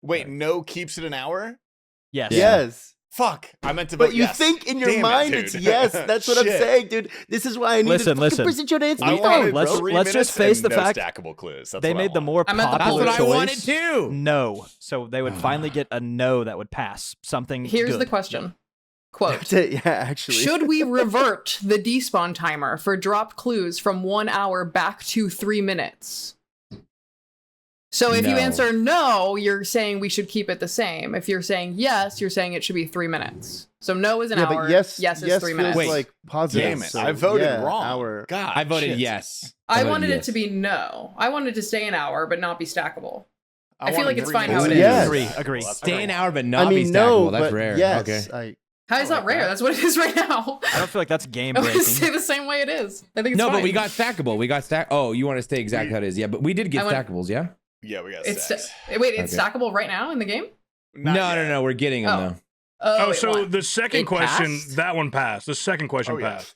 Wait, no keeps it an hour? Yes. Yes. Fuck. I meant to vote But you yes. think in your Damn it, mind dude. it's yes. That's what I'm Shit. saying, dude. This is why I need Listen, a listen. percentage answer. I We- wanted let's- 3 let's just face minutes and the no fact stackable clues. That's They what I made the want. more I'm at the That's popular what I choice. wanted too. No. So they would finally get a no that would pass. Something Here's good. the question. Quote. Yeah, actually. Should we revert the despawn timer for dropped clues from 1 hour back to 3 minutes? So if you No. answer no, you're saying we should keep it the same. If you're saying yes, you're saying it should be 3 minutes. So no is an yeah, hour. but yes, is 3 feels minutes. Wait. like positive. Damn it. so I voted yeah, wrong. Hour. God. I voted shit. yes. I voted wanted yes. it to be no. I wanted to stay an hour but not be stackable. I feel wanted like it's 3 fine minutes. how it is. Yes. Agree. Stay an hour, but not I mean, be no, stackable. That's but rare. yes. Okay. How is I that like rare? that. That's what it is right now. I don't feel like that's game I want to breaking. stay the same way it is. I think it's No, fine. but we got stackable. We got stack. Oh, you want to stay exactly how it is? Yeah, but we did get I went- stackables. Yeah. Yeah, we got It's sex. wait, it's Okay. stackable right now in the game? Not No, yet. no. We're getting them Oh. though. Oh, it so won. the second It question, passed? that one passed. The second question Oh, yeah. passed.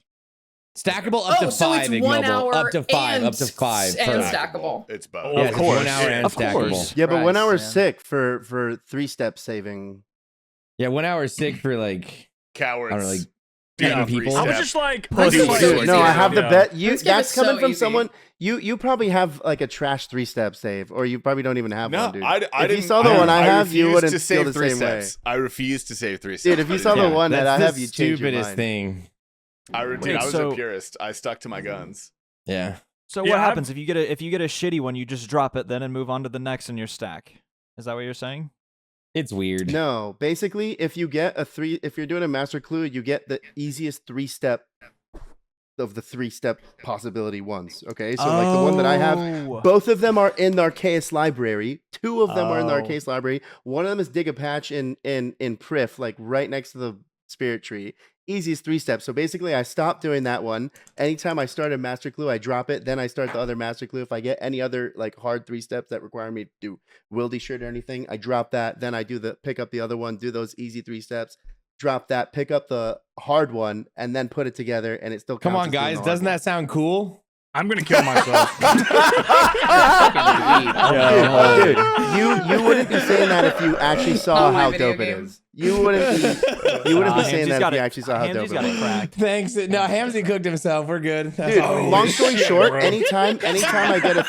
Stackable up to so it's 5. 1 Ignoble. hour Up to 5. and Up to 5. and first. stackable. It's both. Oh, Yeah, of it's course. 1 hour and Of stackable. course. Yeah, but 1 hour is Christ, sick for 3-step saving. Yeah, 1 hour is sick for like Cowards. I don't know, like Yeah, 10 three people. I was steps. just like, Pussy. I was just Dude, like- No, I have the Yeah. bet. You RuneScape that's is coming so from easy. someone. You probably have like a trash 3-step save, or you probably don't even have No, one, dude. I if you didn't. saw the one I have, you refuse wouldn't to feel save the 3 same way. steps. I refuse to save 3 steps. Dude, if you saw the one that I That's have, the you change your stupidest mind. thing. Dude, Wait, I was so- a purist. I stuck to my guns. Yeah. So Yeah, what I've- happens if you get a shitty one? You just drop it then and move on to the next in your stack. Is that what you're saying? It's weird. No, basically, if you get if you're doing a master clue, you get the easiest 3-step of the 3-step possibility ones. Okay, so like the one that I have, Oh. both of them are in the Arceus library. 2 of them are in the Oh. Arceus library. One of them is dig a patch in Prif, like right next to the spirit tree. Easiest 3-step. So basically, I stop doing that one. Anytime I start a master clue, I drop it. Then I start the other master clue. If I get any other like hard 3-steps that require me to do wildy shirt or anything, I drop that. Then I pick up the other one, do those easy 3-steps, drop that, pick up the hard one, and then put it together, and it still Come counts on, as doing guys. the hard Doesn't one. that sound cool? I'm gonna kill myself. Dude, you wouldn't be saying that if you actually saw Oh, my how video dope it games. is. You wouldn't be saying that if you actually saw how dope Hamsey's it got was. it cracked. Thanks. No, Hamsey cooked himself. We're good. That's Dude, all we long need. story shit, short, bro. anytime I get a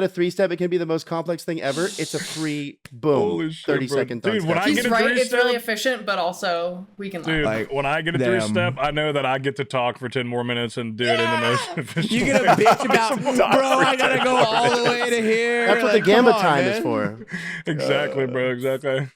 3-step, it can be the most complex thing ever. It's a free boom, Holy shit, 30-second bro. Dude, when I He's get a right. It's 3-step, really efficient, but also we can dude, laugh. Like, when I get a damn. 3-step, I know that I get to talk for 10 more minutes and do it in the most efficient You gonna way. bitch about, bro? I gotta go all the way to here. That's what Like, the Gamba come on, time man. is for. Exactly, bro. Exactly.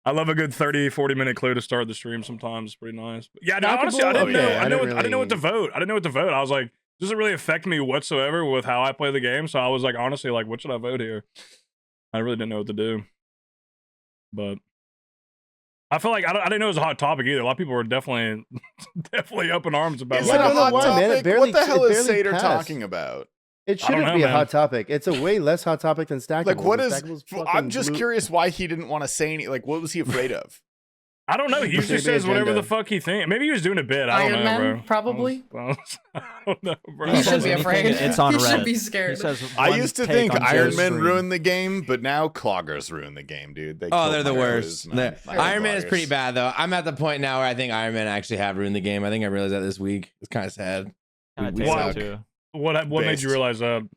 I love a good 30-40 minute clue to start the stream sometimes. It's pretty nice. But yeah, no, honestly, I didn't Okay, know. I I didn't didn't know what to really- vote. I didn't know what to vote. I was like, does it really affect me whatsoever with how I play the game? So I was like, honestly, like, what should I vote here? I really didn't know what to do. But I feel like I didn't know it was a hot topic either. A lot of people were definitely up in arms about Is Yeah, it I a don't know hot why, man. It topic? barely- What the hell it is barely Sater passed. talking about? It I don't shouldn't know, be a man. hot topic. It's a way less hot topic than Stackable. Like, what is? Stackable's I'm fucking just blue- curious why he didn't want to say any. Like, what was he afraid of? I don't know. He usually Maybe says whatever agenda. the fuck he thinks. Maybe he was doing a bit. I don't know, Ironman, bro. probably? I don't know, bro. He should says be anything, afraid. it's on he should Reddit. be He scared. says I one used to take think on Iron Joe's Man stream. ruined the game, but now cloggers ruin the game, dude. They Oh, killed they're the my worst. rose, man. I hate Iron Man is cloggers. pretty bad though. I'm at the point now where I think Iron Man actually have ruined the game. I think I realized that this week. It's kind of sad. Kinda We takes suck. it too. What made Based. you realize that?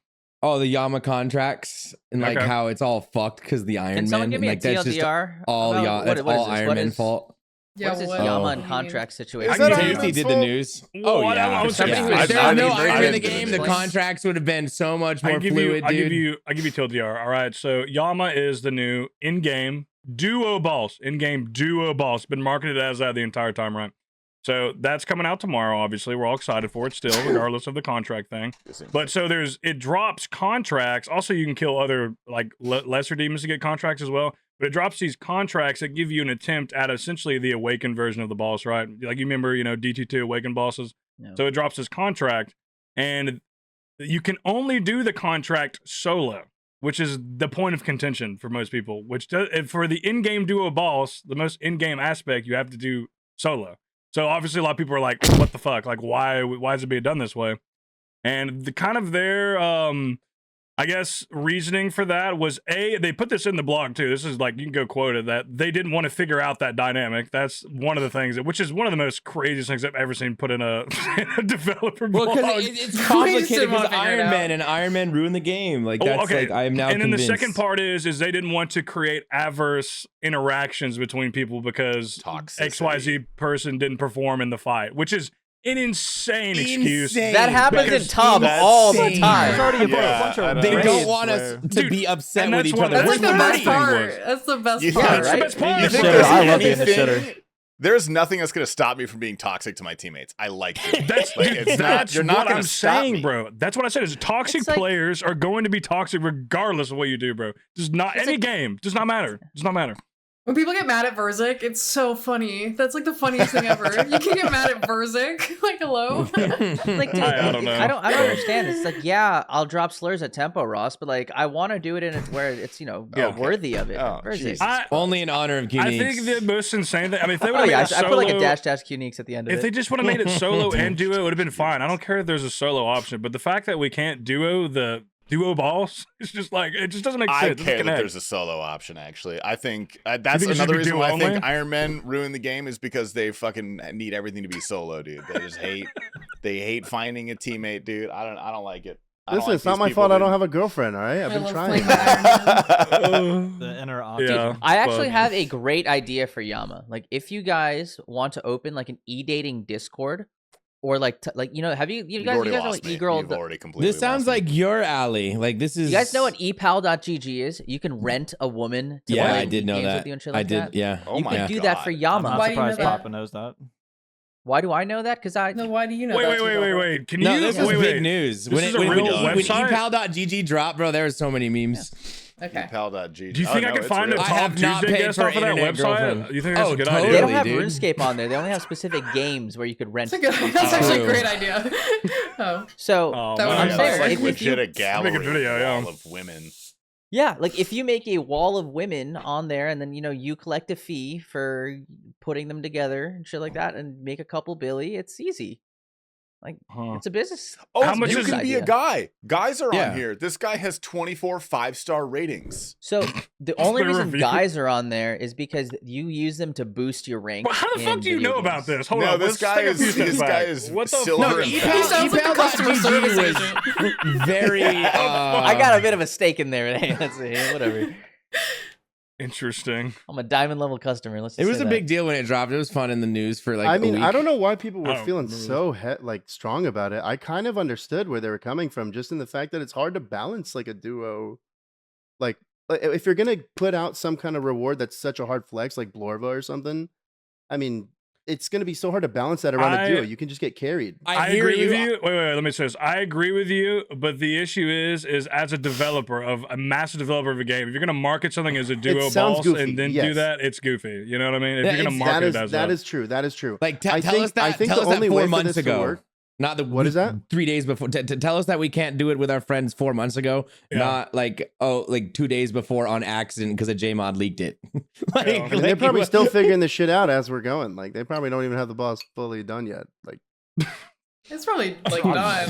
Oh, the Yama contracts and like Okay. how it's all fucked because the Iron Can Man. someone give me and, a like, that's just TLDR? all about Yama. That's what is all this? Iron What Man is- fault. Yeah, What is this what- Yama Oh. and contract situation? Is I that can Iron tell you Man's did the fault? news. Well, Oh I yeah. was Yeah. thinking- If there was I no didn't- Iron I Man in the didn't game, do the this. contracts would have been so much more I give fluid, you dude. I give you TLDR. All right, so Yama is the new in-game duo boss. In-game duo boss. Been marketed as that the entire time, right? So that's coming out tomorrow. Obviously, we're all excited for it still, regardless of the contract thing. But so it drops contracts. Also, you can kill other like lesser demons to get contracts as well. But it drops these contracts that give you an attempt at essentially the awakened version of the boss, right? Like you remember, DT2 awakened bosses. Yeah. So it drops this contract, and you can only do the contract solo, which is the point of contention for most people. Which for the in-game duo boss, the most in-game aspect, you have to do solo. So obviously, a lot of people are like, "What the fuck? Like, why is it being done this way?" And the kind of their I guess reasoning for that was they put this in the blog too. This is like, you can go quote it, that they didn't want to figure out that dynamic. That's one of the things which is one of the most craziest things I've ever seen put in a, in a developer Well, blog. because it's complicated because figure it Iron out. Man and Iron Man ruined the game. Like that's like I am now and then convinced. the second part is they didn't want to create adverse interactions between people because Toxicity. XYZ person didn't perform in the fight, which is an insane excuse. Insane. That happens in Because Tom that's all the insane. time. There's already a Yeah, bunch I of know. They raids don't want us where- to Dude, be upset and with that's each one other. of That's like the Where's best the part. thing was? That's the best You part, think- right? That's the best part. You think Shitter, there's I love being a anything- shitter. There's nothing that's gonna stop me from being toxic to my teammates. I like it. That's, Like, dude, it's not- that's you're not what gonna I'm stop saying, me. bro. That's what I said. Is toxic It's like- players are going to be toxic regardless of what you do, bro. Does not It's any like- game does not matter. Does not matter. When people get mad at Verzik, it's so funny. That's like the funniest thing ever. You can get mad at Verzik. Like, hello? Like, dude, I don't know. I don't understand. It's like, yeah, I'll drop slurs at tempo, Ross, but like, I want to do it in where it's Okay. worthy of it. Oh, Versus- Jesus. Only in honor of Qneeks. I think the most insane thing. I mean, if they would Oh have yeah, made it I solo, put like a dash Qneeks at the end of if it. they just would have made it solo and duo, it would have been fine. I don't care if there's a solo option, but the fact that we can't duo the duo balls, it's just like it just doesn't make sense. I It doesn't care that connect. there's a solo option. Actually, I think that's think it should another be reason duo why I think only? Iron Man ruined the game is because they fucking need everything to be solo, dude. They just hate finding a teammate, dude. I don't like it. I don't Listen, like it's not these my people, fault. I dude. don't have a girlfriend. All right, I've I been love trying. playing Iron Man. The inner Yeah. option. I actually but- have a great idea for Yama. Like, if you guys want to open like an e-dating Discord, or like, have you You've guys already know lost what me. e-girl? You've already completely This sounds lost me. like your alley. Like this is. You guys know what epal.gg is? You can rent a woman to Yeah, play I did know games that. with you and shit I like did. that. Yeah. Oh You my can do that for God. I'm Yama. not Why do you know surprised that? Papa knows that. Why do I know that? Because I No, why do you know Wait, that? wait, wait, wait, wait. Can No, you this is wait, big wait. news. This is a real when website? epal.gg dropped, bro, there was so many memes. Okay. Pal.gg. Do you Oh, think I no, could it's find a real. I Tom have not Tuesday paid guest for off of that internet website? girlfriend. You think that's Oh, a good totally. They idea? don't have dude. RuneScape on there. They only have specific games where you could rent. That's actually a True. great idea. Oh. So Oh, That would man. be I'm fire. saying, Like if you, legit a gallery Make a video, yeah. wall of women. yeah, like if you make a wall of women on there, and then you collect a fee for putting them together and shit like that, and make a couple Billy, it's easy. Like Huh. it's a business. Oh, How much you is can it? be a guy. Guys are Yeah. on here. This guy has 24 5-star ratings. So the only The reason review. guys are on there is because you use them to boost your rank. Well, how the fuck in do you video know about games. this? Hold No, on. this let's guy take a is- few steps this guy back. is What the silver fuck? and He sounds like a customer service agent. Very. I got a bit of a stake in there. Hey, that's it. Whatever. Interesting. I'm a diamond level customer. Let's. It just was say a that. big deal when it dropped. It was fun in the news for like. I a mean, week. I don't know why people were I don't feeling remember so strong about it. I kind of understood where they were coming from, just in the fact that it's hard to balance like a duo. Like if you're gonna put out some kind of reward that's such a hard flex, like Blorva or something, I mean, it's gonna be so hard to balance that around a duo. You can just get carried. I hear agree you. with you. Wait, let me say this. I agree with you, but the issue is as a developer of a massive developer of a game, if you're gonna market something as a duo sounds boss goofy, and then do yes. that, it's goofy. You know what I mean? If Yeah, you're gonna it's- market it That as is true. That is true. Like I tell think- us that. I think tell the us that only 4 way for months this to ago. work- Not the What is that? 3 days before. To tell us that we can't do it with our friends 4 months ago. Yeah. Not like 2 days before on accident because a JMod leaked it. like, Yeah. I mean, they're probably still figuring this shit out as we're going. Like they probably don't even have the boss fully done yet. Like It's probably like done. I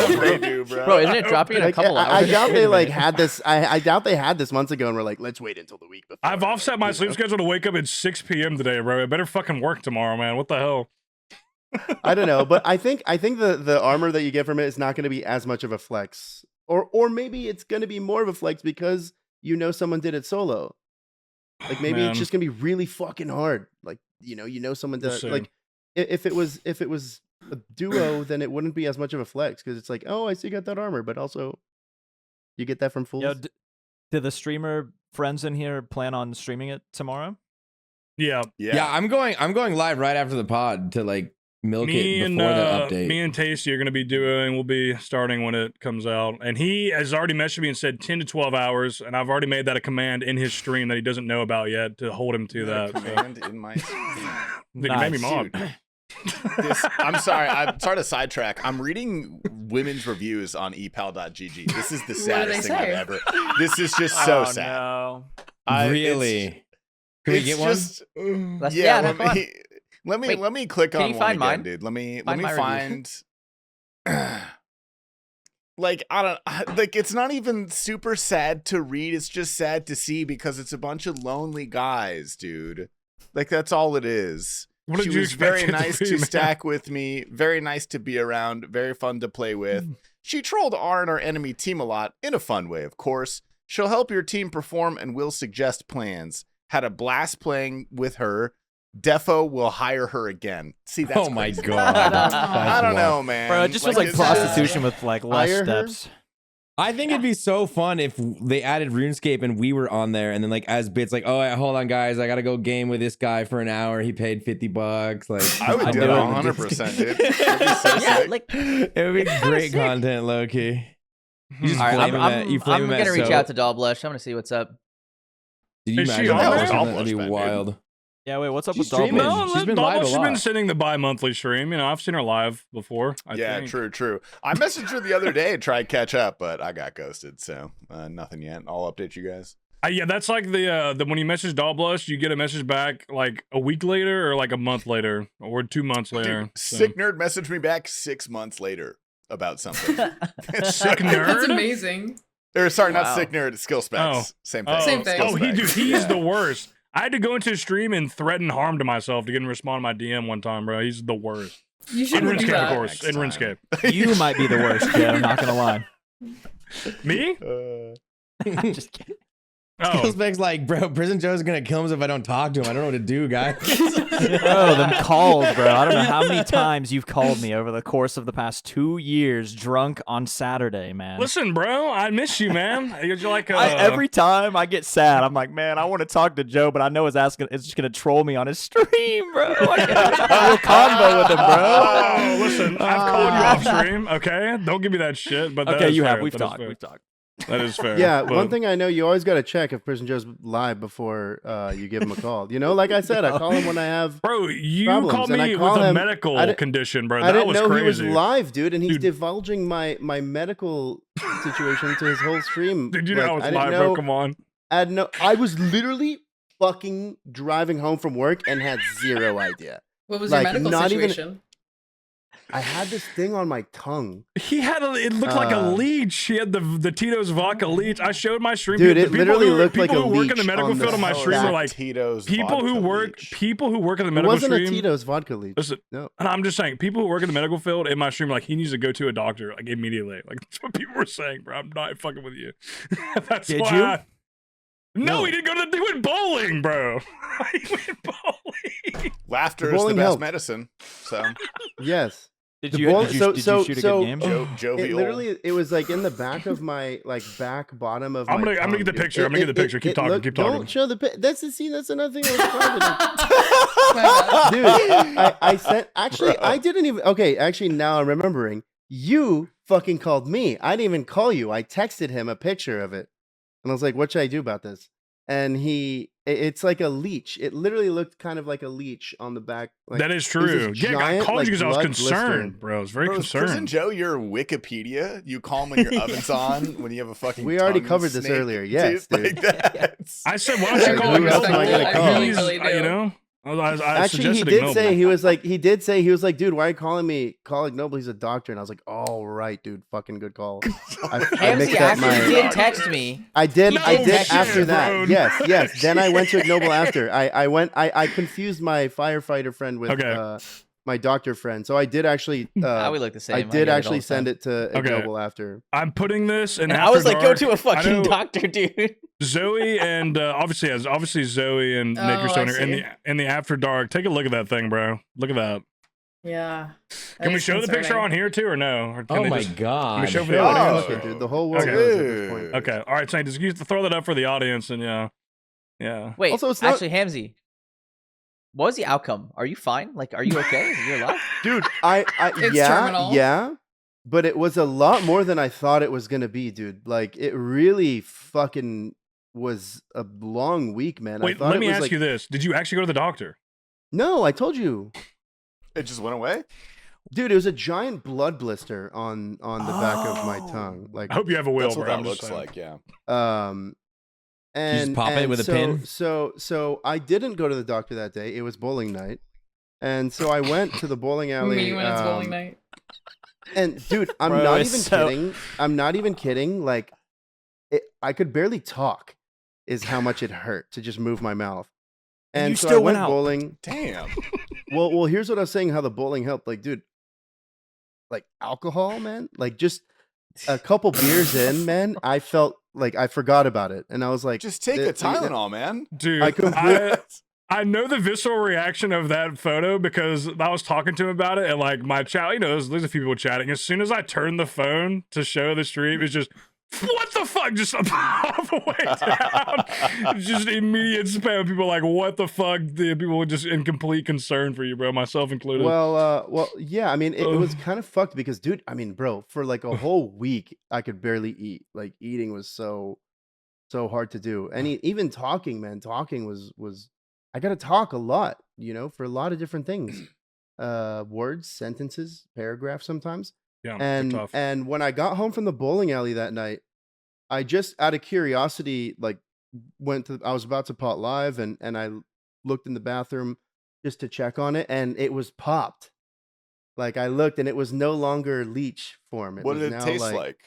hope they do, bro. Bro, isn't it dropping in a Like, couple I hours? doubt they like had this. I doubt they had this months ago and were like, let's wait until the week before. I've offset my You sleep know? schedule to wake up at 6 p.m. today, bro. It better fucking work tomorrow, man. What the hell? I don't know, but I think the armor that you get from it is not going to be as much of a flex, or maybe it's going to be more of a flex because someone did it solo. Like maybe Man. it's just going to be really fucking hard. Like someone We'll did see. like if it was a duo, then it wouldn't be as much of a flex because it's like, oh, I see you got that armor, but also you get that from fools. Yo, did the streamer friends in here plan on streaming it tomorrow? Yeah. Yeah, I'm going live right after the pod to like milk Me it and before the update. me and Tasty are going to be doing. We'll be starting when it comes out, and he has already messaged me and said 10 to 12 hours, and I've already made that a command in his stream that he doesn't know about yet to hold him to that. So. Command in my. You made me mod. I'm sorry. I'm sorry to sidetrack. I'm reading women's reviews on epal.gg. This is the What do saddest they thing I've say? ever. This is just so Oh, sad. No. Really? Can we It's get one? just, Let's- yeah, yeah, come on. let me Wait, click can on you one find again, mine? dude. Let me Find my review. find. like I don't like it's not even super sad to read, it's just sad to see because it's a bunch of lonely guys, dude. Like that's all it is. What did She you was expect very it to nice be, to man? stack with me, very nice to be around, very fun to play with. She trolled R and our enemy team a lot, in a fun way, of course. She'll help your team perform and will suggest plans. Had a blast playing with her. Defo will hire her again. See, that's Oh my crazy. God. I don't That's know, wild. man. Bro, it just feels like it's just- prostitution with like less Hire her? steps. I think it'd be so fun if they added RuneScape and we were on there, and then like as bits like, oh, hold on, guys, I gotta go game with this guy for an hour. He paid $50. Like I would I'd do it it. 100%, dude. It'd be so Yeah, sick. like it would be great sick. content, low key. You just all right, flame him at, you flame I'm him gonna at reach soap. out to Dollblush. I'm gonna see what's up. Did you Is she imagine on that? there? That'd be Man, dude. wild. Yeah, wait, what's up She's with Dog streaming. Blade? She's been live a She's been lot. sending the bi-monthly stream. You know, I've seen her live before. I Yeah, think. true. I messaged her the other day and tried to catch up, but I got ghosted, so nothing yet. I'll update you guys. Yeah, that's like the when you message Dollblush, you get a message back like a week later or like a month later or 2 months later. Dude, so. Sick Nerd messaged me back 6 months later about something. Sick Nerd? That's amazing. Or sorry, not Wow. Sick Nerd, Skill Specs. Oh. Same thing. Same thing. Skill Oh, Specs. he's Yeah. the worst. I had to go into his stream and threaten harm to myself to get him to respond to my DM one time, bro. He's the worst. You In shouldn't do RuneScape, of that. course. Next In time. RuneScape. You might be the worst, Joe. I'm not gonna lie. Me? I'm just kidding. Oh, Skillspec's like, bro, Prison Joe's gonna kill him if I don't talk to him. I don't know what to do, guys. Bro, them calls, bro. I don't know how many times you've called me over the course of the past 2 years drunk on Saturday, man. listen, bro. I miss you, man. You're like Every time I get sad, I'm like, man, I want to talk to Joe, but I know it's just gonna troll me on his stream, bro. I can't have a real convo with him, bro. Oh, listen, I've called you off stream, okay? Don't give me that shit. But that Okay, is you fair. have. We've That is talked. fair. We've talked. That is fair. Yeah, but- one thing I know, you always got to check if Prison Joe's live before you give him a call. You know, like I said, I call him when I have. Bro, you problems, called and I me call with a him- medical I di- condition, bro. I That didn't was know crazy. he was live, dude, and he's Dude. divulging my medical situation to his whole stream. Did you know Like, I was didn't live, know, bro? Come on. I was literally fucking driving home from work and had zero idea. What was Like, your medical not even- situation? I had this thing on my tongue. He had it looked like a Uh, leech. He had the Tito's vodka leech. I showed my stream. Dude, the it people literally who, looked like people a who work in the leech medical on field the on my hell stream is are that? like Tito's people who vodka work leech. people who work in the It medical wasn't stream. a Tito's vodka leech. Listen, No. and I'm just saying, people who work in the medical field in my stream are like, he needs to go to a doctor like immediately. Like that's what people were saying, bro. I'm not fucking with you. That's Did why you? No, No. he didn't go to. He went bowling, bro. He went bowling. Laughter is the Bowling best helped. medicine. So Yes. Did The you, ball- did you, so- did you so- shoot a so- good game? Joe, It jovial. literally, it was like in the back of my, like back bottom of I'm my gonna get the tongue, dude. picture. I'm gonna get the picture. Keep talking, keep talking. Don't show the pic. That's another thing I was My dude. I sent, actually, I didn't even, okay, actually now I'm remembering. You fucking called me. I didn't even call you. I texted him a picture of it. And I was like, what should I do about this? And it's like a leech. It literally looked kind of like a leech on the back. Like, That is it was this true. Yeah, I giant, called like, you because I was blood concerned, blistering. bro. I was very Bro, is Prison concerned. Joe your Wikipedia? You call him when your oven's on, when you have a fucking We already tongue covered this snake, earlier. Yes, dude. Like that. I said, why don't you Like, call who else am I gonna Ignoble? call? He's, I really you do. know, I Actually, he suggested did Ignoble. say he was like, dude, why are you calling me? Call Ignoble. He's a doctor, and I was like, all right, dude, fucking good call. I Hamsey mixed up actually my. did text me. I did. No I did shit, after that. bro. Yes. Then I went to Ignoble after. I confused my firefighter friend with Okay. my doctor friend. So I did actually. We look the same. I get did it all actually the send time. it to Okay. Ignoble after. I'm putting this in And After I was like, go Dark. to a I fucking know doctor, dude. Zoe and obviously Zoe and Nick Oh, are I stoner in see. the After Dark. Take a look at that thing, bro. Look at that. Yeah. Can we show the picture on here too, or no? Or can Oh they my just- god. Can we show for the Yeah, audience? fuck it, dude. The whole world Okay. knows at this point. Okay, all right. So just use to throw that up for the audience, and yeah. Wait, Also, it's not- actually, Hamsey, what was the outcome? Are you fine? Like, are you okay? Are you alive? Dude, It's yeah, terminal. yeah, but it was a lot more than I thought it was gonna be, dude. Like, it really fucking was a long week, man. I Wait, thought let it me was ask like, you this: did you actually go to the doctor? No, I told you, It just went away? dude. It was a giant blood blister on the back of my tongue. Like, I hope you have a will, That's what bro. that I'm just looks saying. like, yeah. and just pop it and with a so, pin? So I didn't go to the doctor that day. It was bowling night, and so I went to the bowling alley. Me when it's bowling night. And dude, I'm Bro, not it's even so- kidding. I'm not even kidding. Like, I could barely talk. Is how much it hurt to just move my mouth. And And you so still I went went out. bowling. Damn. Well, here's what I was saying. How the bowling helped. Like, dude, like alcohol, man. Like just a couple beers in, man. I felt like I forgot about it, and I was like, Just take "The- a Tylenol, man. Dude, I completely- I know the visceral reaction of that photo because I was talking to him about it, and like my chat, you know, there's a few people chatting. As soon as I turned the phone to show the stream, it's just what the fuck, just all the way down. Just immediate spam. People like, what the fuck? The people were just in complete concern for you, bro, myself included. Well, yeah. I mean, it was kind of fucked because, dude. I mean, bro, for like a whole week, I could barely eat. Like eating was so hard to do, and even talking, man. Talking was. I got to talk a lot, you know, for a lot of different things, words, sentences, paragraphs, sometimes. Yeah, they're tough. And when I got home from the bowling alley that night, I just out of curiosity, like I was about to pot live and I looked in the bathroom just to check on it, and it was popped. Like I looked and it was no longer Leech form. What was did it now, taste like?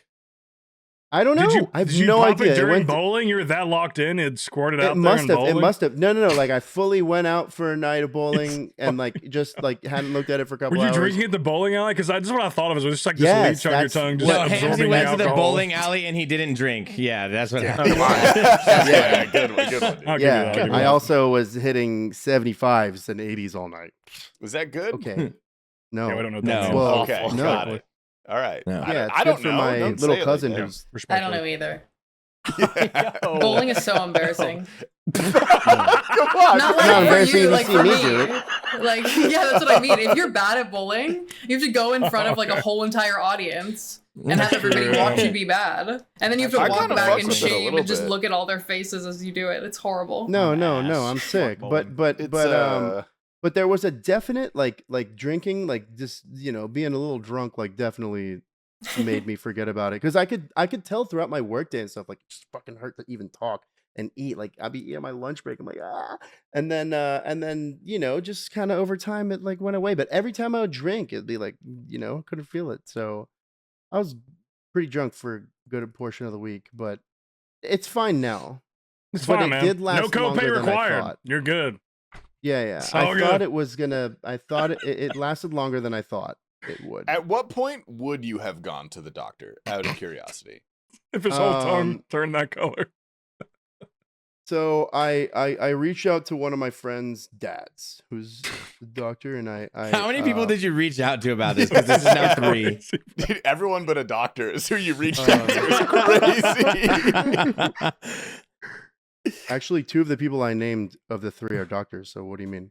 I don't know. I have did you no pop idea. it during went to- bowling? You were that locked in, it squirted out it there must in have. bowling? It must have. No. Like I fully went out for a night of bowling and like just like hadn't looked at it for a couple Were you hours. drinking at the bowling alley? Because that's what I thought of. It was just like this Yes, leech on your that's- tongue, just No, absorbing Hamsey the went to the alcohol. bowling alley and he didn't drink. Yeah, that's what Yeah. happened. Yeah, good one, good one. Dude. I'll give you that, I'll give you I that. also was hitting 75s and 80s all night. Was that good? Okay. No. Yeah, we don't know what No. that means. Well, Okay, no. got it. All right. No. I, Yeah, it's I good don't for know. my Don't little say it cousin like who's I don't know either. that. Yo. Bowling is so embarrassing. Come on. Not Not like for embarrassing you, to like see for me me. do it. Like, yeah, that's what I mean. If you're bad at bowling, you have to go in front of like a whole entire audience and have everybody watch you be bad, and then you have to I walk kinda back fuck in with it a shame little and just bit. look at all their faces as you do it. It's horrible. No, I'm I'm ass. sick. Fuck But bowling. but there was a definite like drinking, like just, you know, being a little drunk, like definitely made me forget about it. Because I could tell throughout my workday and stuff, like it just fucking hurt to even talk and eat. Like I'd be eating my lunch break. I'm like, and then, you know, just kind of over time it like went away. But every time I would drink, it'd be like, you know, couldn't feel it. So I was pretty drunk for a good portion of the week, but it's fine now. It's But fine, it man. did last no longer copay than I required. thought. You're good. Yeah. It's I all thought good. it was gonna. I thought it lasted longer than I thought it would. At what point would you have gone to the doctor out of curiosity? If his whole tongue Um, turned that color. So I reached out to one of my friends' dads, who's the doctor, and I How many people did you reach out to about this? Because this is now 3. Dude, everyone but a doctor is who you reached out to. It's crazy. actually 2 of the people I named of the 3 are doctors. So what do you mean?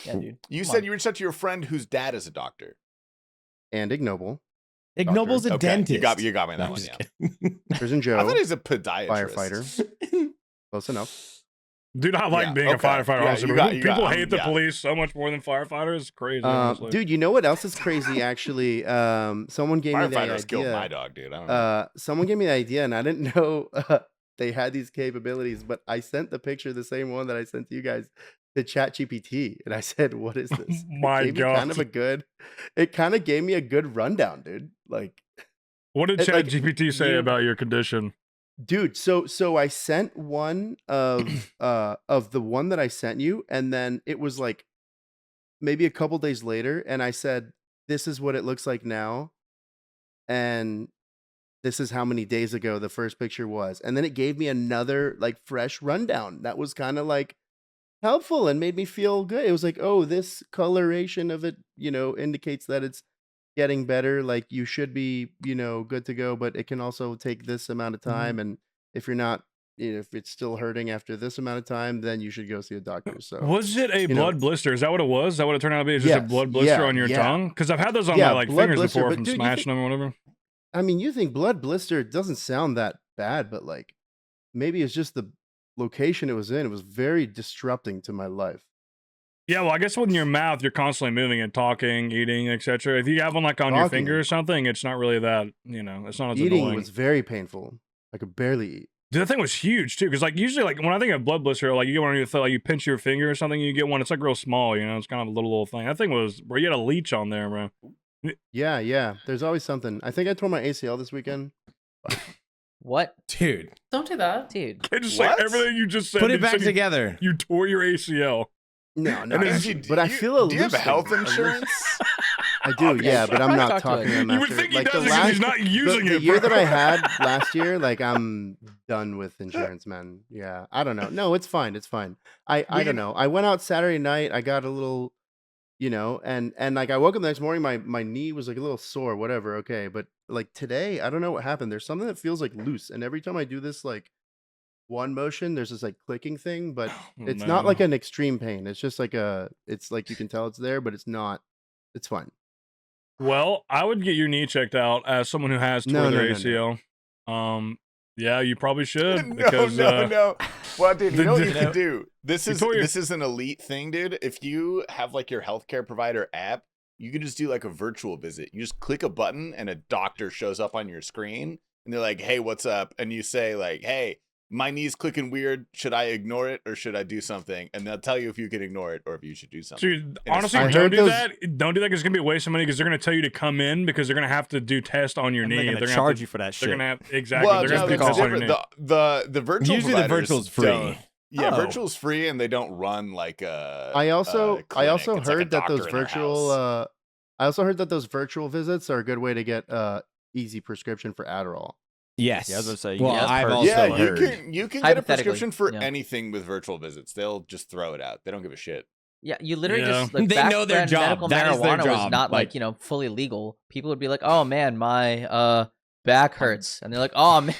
Yeah, dude. You Come said on. you reached out to your friend whose dad is a doctor. And Ignoble, Ignoble's a Okay, dentist. you got me on that I'm one. just Yeah. kidding. Prison I Joe, thought he was a podiatrist. firefighter. Close enough. Do not like Yeah, being okay. a firefighter, Yeah, honestly. you but got- you people got- hate the yeah. police so much more than firefighters. It's crazy. honestly. Dude, you know what else is crazy? Actually, someone gave me the Firefighters killed idea. my dog, dude. I don't know. Someone gave me the idea, and I didn't know they had these capabilities. But I sent the picture, the same one that I sent to you guys, to ChatGPT, and I said, "What is this?" My It gave me kind God. of a good. It kind of gave me a good rundown, dude. Like, What did It, like, ChatGPT say you- about your condition? dude. So I sent one of the one that I sent you, and then it was like maybe a couple days later, and I said, "This is what it looks like now," and this is how many days ago the first picture was. And then it gave me another like fresh rundown that was kind of like helpful and made me feel good. It was like, oh, this coloration of it, you know, indicates that it's getting better. Like you should be, you know, good to go, but it can also take this amount of time. And if you're not, you know, if it's still hurting after this amount of time, then you should go see a doctor. So Was it a you know- blood blister? Is that what it was? Is that what it turned out to be? It's just a Yes, blood blister yeah, on your yeah. tongue? Because I've had those on Yeah, my like blood fingers blister, before but from dude, you smashing them or whatever. I mean, you think blood blister doesn't sound that bad, but like maybe it's just the location it was in. It was very disrupting to my life. Yeah, well, I guess with your mouth, you're constantly moving and talking, eating, etc. If you have one like on your Talking. finger or something, it's not really that, you know, it's not as Eating annoying. was very painful. I could barely eat. Dude, that thing was huge too, because like usually, like when I think of blood blister, like you get one on your like you pinch your finger or something, you get one. It's like real small, you know. It's kind of a little thing. That thing was where you had a leech on there, bro. You Yeah. There's always something. I think I tore my ACL this weekend. What, Dude, Don't do that. dude? Can't just say What? everything you just said. put you it back said together. You tore your ACL. No, And then actually, but I feel a Do you have loose health thing. insurance? I do, yeah, but I'm Probably not talk to talking him. to him You would after. think he Like does the it 'cause last, he's not using the it, year bro. that I had last year, like I'm done with insurance, man. Yeah, I don't know. No, it's fine. It's fine. I don't know. I went out Saturday night. I got a little, and like I woke up the next morning, my knee was like a little sore, whatever. Okay, but like today, I don't know what happened. There's something that feels like loose, and every time I do this like one motion, there's this like clicking thing, but it's not like an extreme pain. It's just like it's like you can tell it's there, but it's not. It's fine. Well, I would get your knee checked out as someone who has tore No, their no, no, ACL. Yeah, you probably should No, because no. Well, dude, you know what you you can know, do? This you is tore your- this is an elite thing, dude. If you have like your healthcare provider app, you can just do like a virtual visit. You just click a button and a doctor shows up on your screen and they're like, "Hey, what's up?" And you say like, "Hey, my knee's clicking weird. Should I ignore it or should I do something?" And they'll tell you if you can ignore it or if you should do something. Dude, And it's honestly, I fine. don't heard do those- that. Don't do that because it's gonna be a waste of money because they're gonna tell you to come in because they're gonna have to do tests on your And knee. they're gonna gonna charge have you for that to, They're shit. gonna have exactly. Well, they're no, gonna do it's tests on your different. knee. The virtual Usually the providers virtual's free. don't- Yeah, Oh. virtual's free and they don't run like a. I also clinic. It's like a heard that those doctor in their virtual house. I also heard that those virtual visits are a good way to get easy prescription for Adderall. Yes. Yeah, I was gonna say, Well, yeah, I've per- also Yeah, you heard. can get a Hypothetically, prescription for yeah. anything with virtual visits. They'll just throw it out. They don't give a shit. Yeah, you literally Yeah. just like They back know their when job. medical That is their marijuana was job. not Like- fully legal. People would be like, "Oh man, my back hurts," and they're like, "Oh man,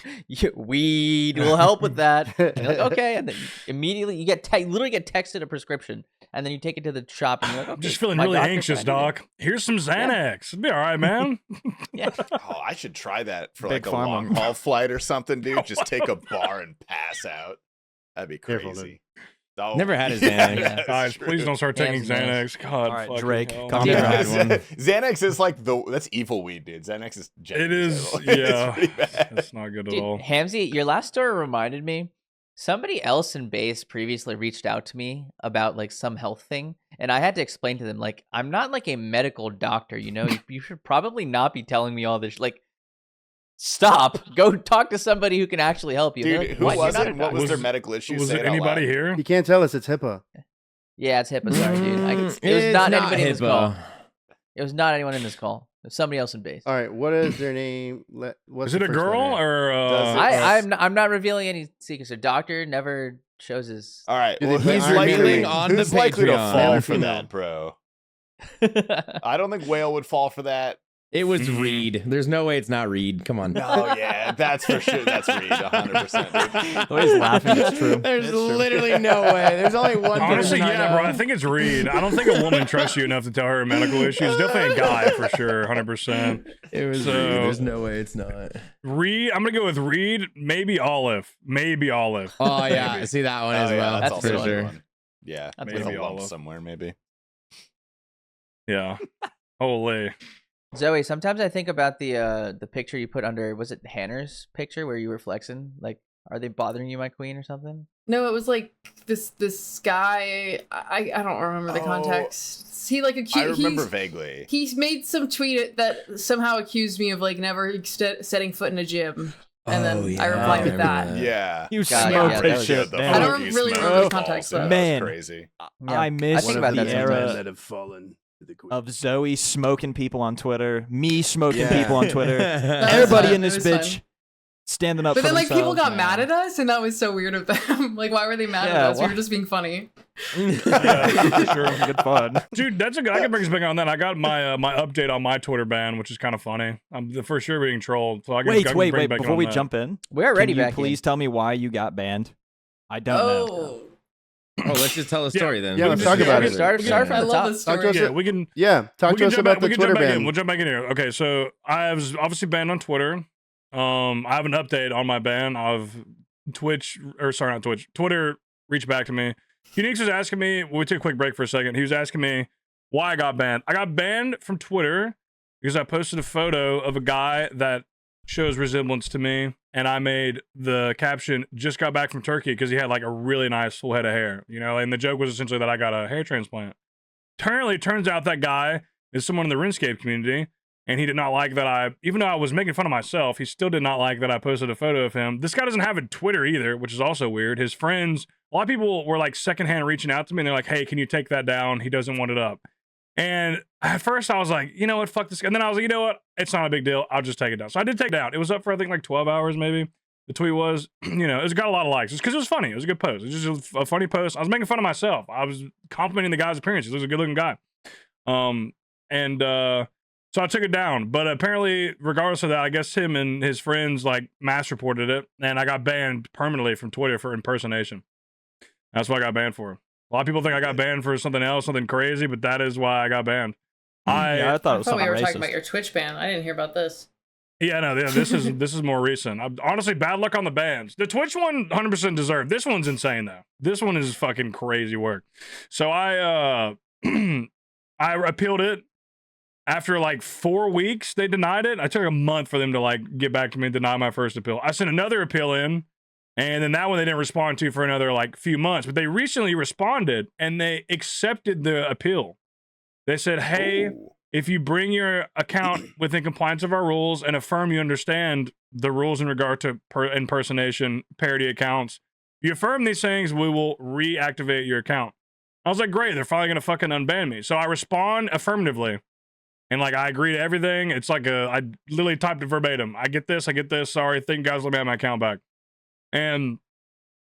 weed will help with that." And you're like, "Okay," and then immediately you get literally get texted a prescription, and then you take it to the shop, and you're like, I'm "Okay, just feeling my really doctor anxious, said I need it." doc. Here's some Xanax. It'll be all right, man. Yeah. Oh, I should try that for Big like a pharma. long haul flight or something, dude. Just take a bar and pass out. That'd be Careful, crazy. Oh, Never had a yeah, Xanax. that's Guys, true. please don't start Yeah, taking it's nice. Xanax. God, All right, fucking Drake, hell. calm Never down. had one. Xanax is like that's evil weed, dude. Xanax is It genuinely is, evil. It's yeah. pretty bad. That's not good at Dude, all. Hamsey, your last story reminded me. Somebody else in base previously reached out to me about like some health thing, and I had to explain to them like I'm not like a medical doctor. You should probably not be telling me all this. Like, stop. Go talk to somebody who can actually help you. They're Dude, like, who "What? You're was not it? a And what was doctor." their Was- medical issue? Was Say it it out anybody loud. here? You can't tell us it's HIPAA. Yeah, it's HIPAA. Sorry, dude. It was It's not anybody in this HIPAA. call. It was not anyone in this call. It was somebody else in base. All right, what is their name? What's Is it the a first girl letter? or Does it- I'm not revealing any secrets. A doctor never shows his. All right. Do they Well, play who's Iron likely, Man? On who's the likely to Patreon. fall Male or for female? that, bro? I don't think Whale would fall for that. It was Mhm. Reed. There's no way it's not Reed. Come on. Oh yeah, that's for sure. That's Reed, 100%. The way he's laughing, it's true. There's It's true. literally no way. There's only one Honestly, person I yeah, know. bro. I think it's Reed. I don't think a woman trusts you enough to tell her medical issues. Definitely a guy for sure, 100%. It was So- Reed. There's no way it's not. Reed, I'm gonna go with Reed. Maybe Olive. Maybe Olive. Oh yeah, I Maybe. see that one Oh, as yeah, well. that's That's also for a good good sure. one. Yeah, That's maybe maybe a lump Olive. somewhere, maybe. Yeah. Holy. Zoe, sometimes I think about the picture you put under. Was it Hannah's picture where you were flexing? Like, are they bothering you, my queen, or something? No, it was like this guy. I don't remember the Oh, context. He like I accused. remember vaguely. He's made some tweet that somehow accused me of like never setting foot in a gym, and Oh, then yeah, I replied I with remember that. Yeah. You God, smoked yeah, that that was shit. the man. I don't fuck you really smoked remember the balls, context, dude. though. That was Man. crazy. Yeah. I miss think One about of that these sometimes. men that have fallen to the queen. of Zoe smoking people on Twitter, me smoking Yeah. people on Twitter, That was everybody fun. in this It was bitch fun. standing up But for then like people themselves, got man. mad at us, and that was so weird of them. Like, why were they mad Yeah, at us? We why- were just being funny. Yeah, Sure, good fun. Dude, that's a good. I can bring us back on that. I got my my update on my Twitter ban, which is kind of funny. I'm for sure being trolled. So I can, I can Wait. bring back Before on we that. jump in, We're already can you back. please tell me why you got banned? I don't know. Oh, Oh, let's just tell a story then. Yeah, We let's can talk just- about we it. can- Start yeah. from I the love top. this Talk to story. us Yeah, we can. Talk we to can us jump about back, we the can Twitter jump back in. ban. We'll jump back in here. Okay, so I was obviously banned on Twitter. I have an update on my ban of Twitch, or sorry, not Twitch. Twitter reached back to me. Qneeks was asking me. We took a quick break for a second. He was asking me why I got banned. I got banned from Twitter because I posted a photo of a guy that shows resemblance to me, and I made the caption, "Just got back from Turkey," because he had like a really nice full head of hair, you know. And the joke was essentially that I got a hair transplant. Turns out that guy is someone in the RuneScape community And he did not like that even though I was making fun of myself, he still did not like that I posted a photo of him. This guy doesn't have a Twitter either, which is also weird. His friends, a lot of people were like secondhand reaching out to me and they're like, hey, can you take that down? He doesn't want it up. And at first I was like, you know what, fuck this. And then I was like, you know what? It's not a big deal. I'll just take it down. So I did take it down. It was up for, I think, like 12 hours maybe. The tweet was, it's got a lot of likes. It's because it was funny. It was a good post. It was just a funny post. I was making fun of myself. I was complimenting the guy's appearance. He was a good looking guy. So I took it down, but apparently, regardless of that, I guess him and his friends like mass reported it, and I got banned permanently from Twitter for impersonation. That's what I got banned for. A lot of people think I got banned for something else, something crazy, but that is why I got banned. I thought it was we something were racist. talking about your Twitch ban. I didn't hear about this. Yeah, no, this is more recent. Honestly, bad luck on the bans. The Twitch one, 100% deserved. This one's insane though. This one is fucking crazy work. So I I appealed it. After like 4 weeks, they denied it. I took a month for them to like get back to me and deny my first appeal. I sent another appeal in, and then that one they didn't respond to for another like few months. But they recently responded and they accepted the appeal. They said, hey, if you bring your account within compliance of our rules and affirm you understand the rules in regard to impersonation, parody accounts, if you affirm these things, we will reactivate your account. I was like, great, they're finally gonna fucking unban me. So I respond affirmatively. And like, I agree to everything. It's like I literally typed it verbatim. I get this. Sorry. Thank you guys. Let me have my account back. And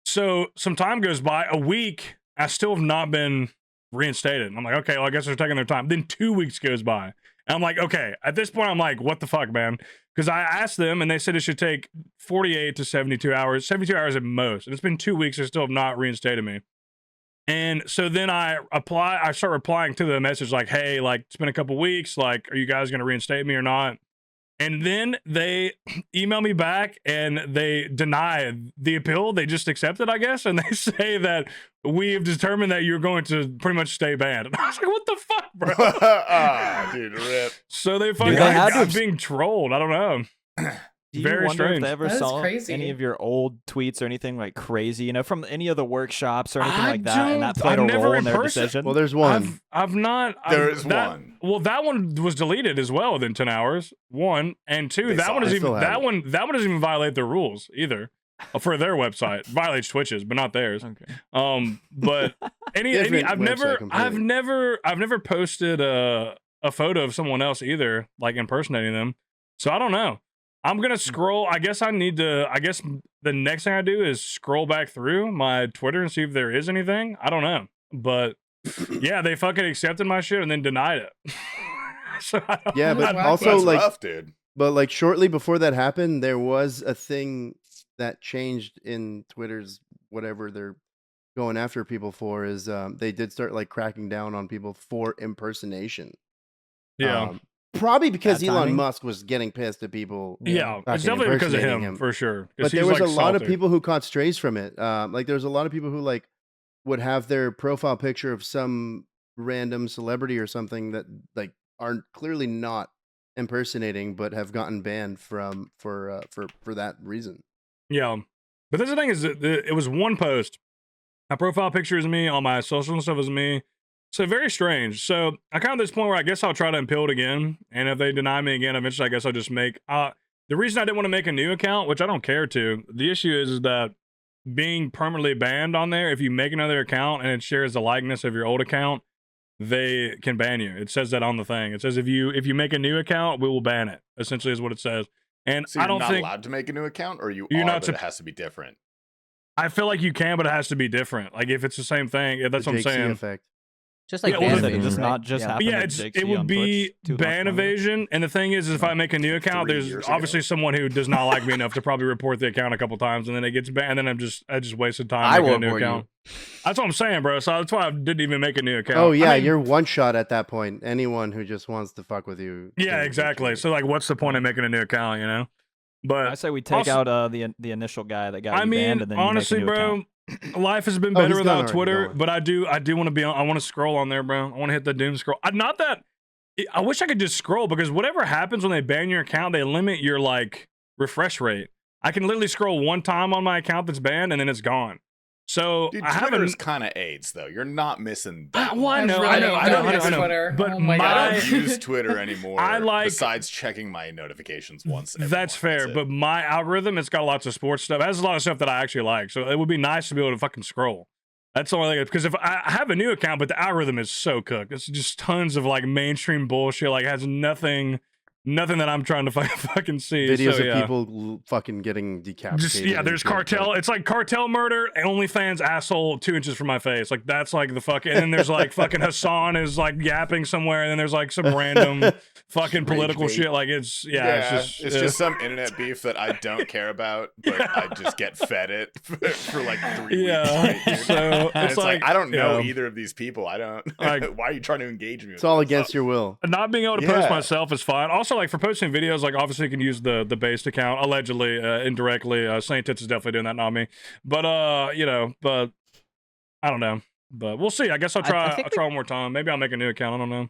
so some time goes by, a week. I still have not been reinstated. And I'm like, okay, well, I guess they're taking their time. Then 2 weeks goes by. And I'm like, okay, at this point, I'm like, what the fuck, man? Because I asked them and they said it should take 48 to 72 hours, 72 hours at most. And it's been 2 weeks. They still have not reinstated me. And so then I start replying to the message like, hey, like, it's been a couple weeks. Like, are you guys going to reinstate me or not? And then they email me back and they deny the appeal. They just accept it, I guess. And they say that we've determined that you're going to pretty much stay banned. And I was like, what the fuck, bro? Dude, rip. So they fucking, I'm being trolled. I don't know. Do you Very wonder strange. if they ever That is saw crazy. any of your old tweets or anything like crazy, from any of the workshops or anything like that, and that don't- played I've a never role in in their person- decision? Well, there's one. I've not. There is one. Well, that one was deleted as well within 10 hours. One and two. They That saw one it. doesn't They even. still That have one. That one doesn't even violate the rules either, for their website. Violates Twitch's, but not theirs. Okay. But any. Different I've never. website I've completely. never posted a photo of someone else either, like impersonating them. So I don't know. I'm gonna scroll. I guess the next thing I do is scroll back through my Twitter and see if there is anything. I don't know, but yeah, they fucking accepted my shit and then denied it. So Yeah, but Wow. also That's like, rough, dude. but like shortly before that happened, there was a thing that changed in Twitter's whatever they're going after people for is they did start like cracking down on people for impersonation. yeah, Probably because Bad Elon timing. Musk was getting pissed at people. yeah, it's fucking definitely because of impersonating him, for sure. 'Cause But there he's, was like, a lot of salty. people who caught strays from it. Like there's a lot of people who like would have their profile picture of some random celebrity or something that like are clearly not impersonating, but have gotten banned from for that reason. Yeah, but that's the thing is, that it was one post. My profile picture is me. All my social and stuff is me. So very strange. So I kind of at this point where I guess I'll try to appeal it again. And if they deny me again, eventually I guess I'll just make the reason I didn't want to make a new account, which I don't care to. The issue is that being permanently banned on there, if you make another account and it shares the likeness of your old account, they can ban you. It says that on the thing. It says if you make a new account, we will ban it. Essentially is what it says. And So you're I don't not think allowed to make a new account, or You're are, not but sup- it has to be different. I feel like you can, but it has to be different. Like if it's the same thing, yeah, that's The what I'm Jake C saying. effect. Just like Yeah, ban well, Does it evasion, just right? not just Yeah. happen Yeah, to it's Jake it C would on be Twitch 2 months ban ago? evasion, and the thing is if I make a new account, 3 there's years obviously ago. someone who does not like me enough to probably report the account a couple times, and then it gets banned, and then I just wasted time I making will a new avoid you. account. That's what I'm saying, bro. So that's why I didn't even make a new account. Oh yeah, I mean, you're one shot at that point. Anyone who just wants to fuck with you. yeah, can exactly. literally- So like, what's the point of making a new account? You know, I but say we take also- out the initial guy that got I you mean, banned, and then you honestly, make a new bro. account. Life has been Oh, better he's gone without already, Twitter, gone. but I do want to be on. I want to scroll on there, bro. I want to hit the doom scroll. Not that I wish I could just scroll, because whatever happens when they ban your account, they limit your like refresh rate. I can literally scroll one time on my account that's banned, and then it's gone. So Dude, I Twitter's haven't. kind of AIDS though. You're not missing that. Well, I much. know, really I don't know. use Twitter. But Oh my I God. don't use Twitter anymore. I like- besides checking my notifications once. Every That's month. fair, it. but my algorithm, it's got lots of sports stuff. It has a lot of stuff that I actually like. So it would be nice to be able to fucking scroll. That's the only thing. Because if I have a new account, but the algorithm is so cooked. It's just tons of like mainstream bullshit. Like has nothing that I'm trying to fucking see. Videos So, of yeah. people fucking getting decapitated. Just yeah, and there's shit, cartel. but- It's like cartel murder. OnlyFans asshole 2 inches from my face. Like that's like the fucking. And then there's like fucking Hassan is like yapping somewhere, and then there's like some random fucking Rage political bait. shit. Like it's it's just some internet beef that I don't care about, but I just get fed it for like 3 Yeah. weeks. Straight, dude. So And it's like I don't know yeah. either of these people. I don't. Like- Why are you trying to engage me? It's all against your will. Not being able to post Yeah. myself is fine. Also, like for posting videos, like obviously you can use the based account allegedly, indirectly. Saint Tits is definitely doing that, not me. But you know, but I don't know. But we'll see. I guess I'll I try. think I'll try one more time. Maybe I'll make a new account. I don't know.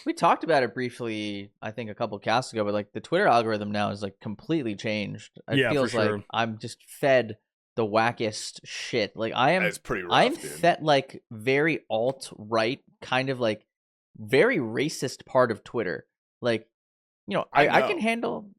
We talked about it briefly, I think a couple casts ago, but like the Twitter algorithm now is like completely changed. It Yeah, for feels sure. like I'm just fed the wackest shit. Like I am It's pretty rough, I'm dude. fed like very alt-right, kind of like very racist part of Twitter. Like, you know, I can know. handle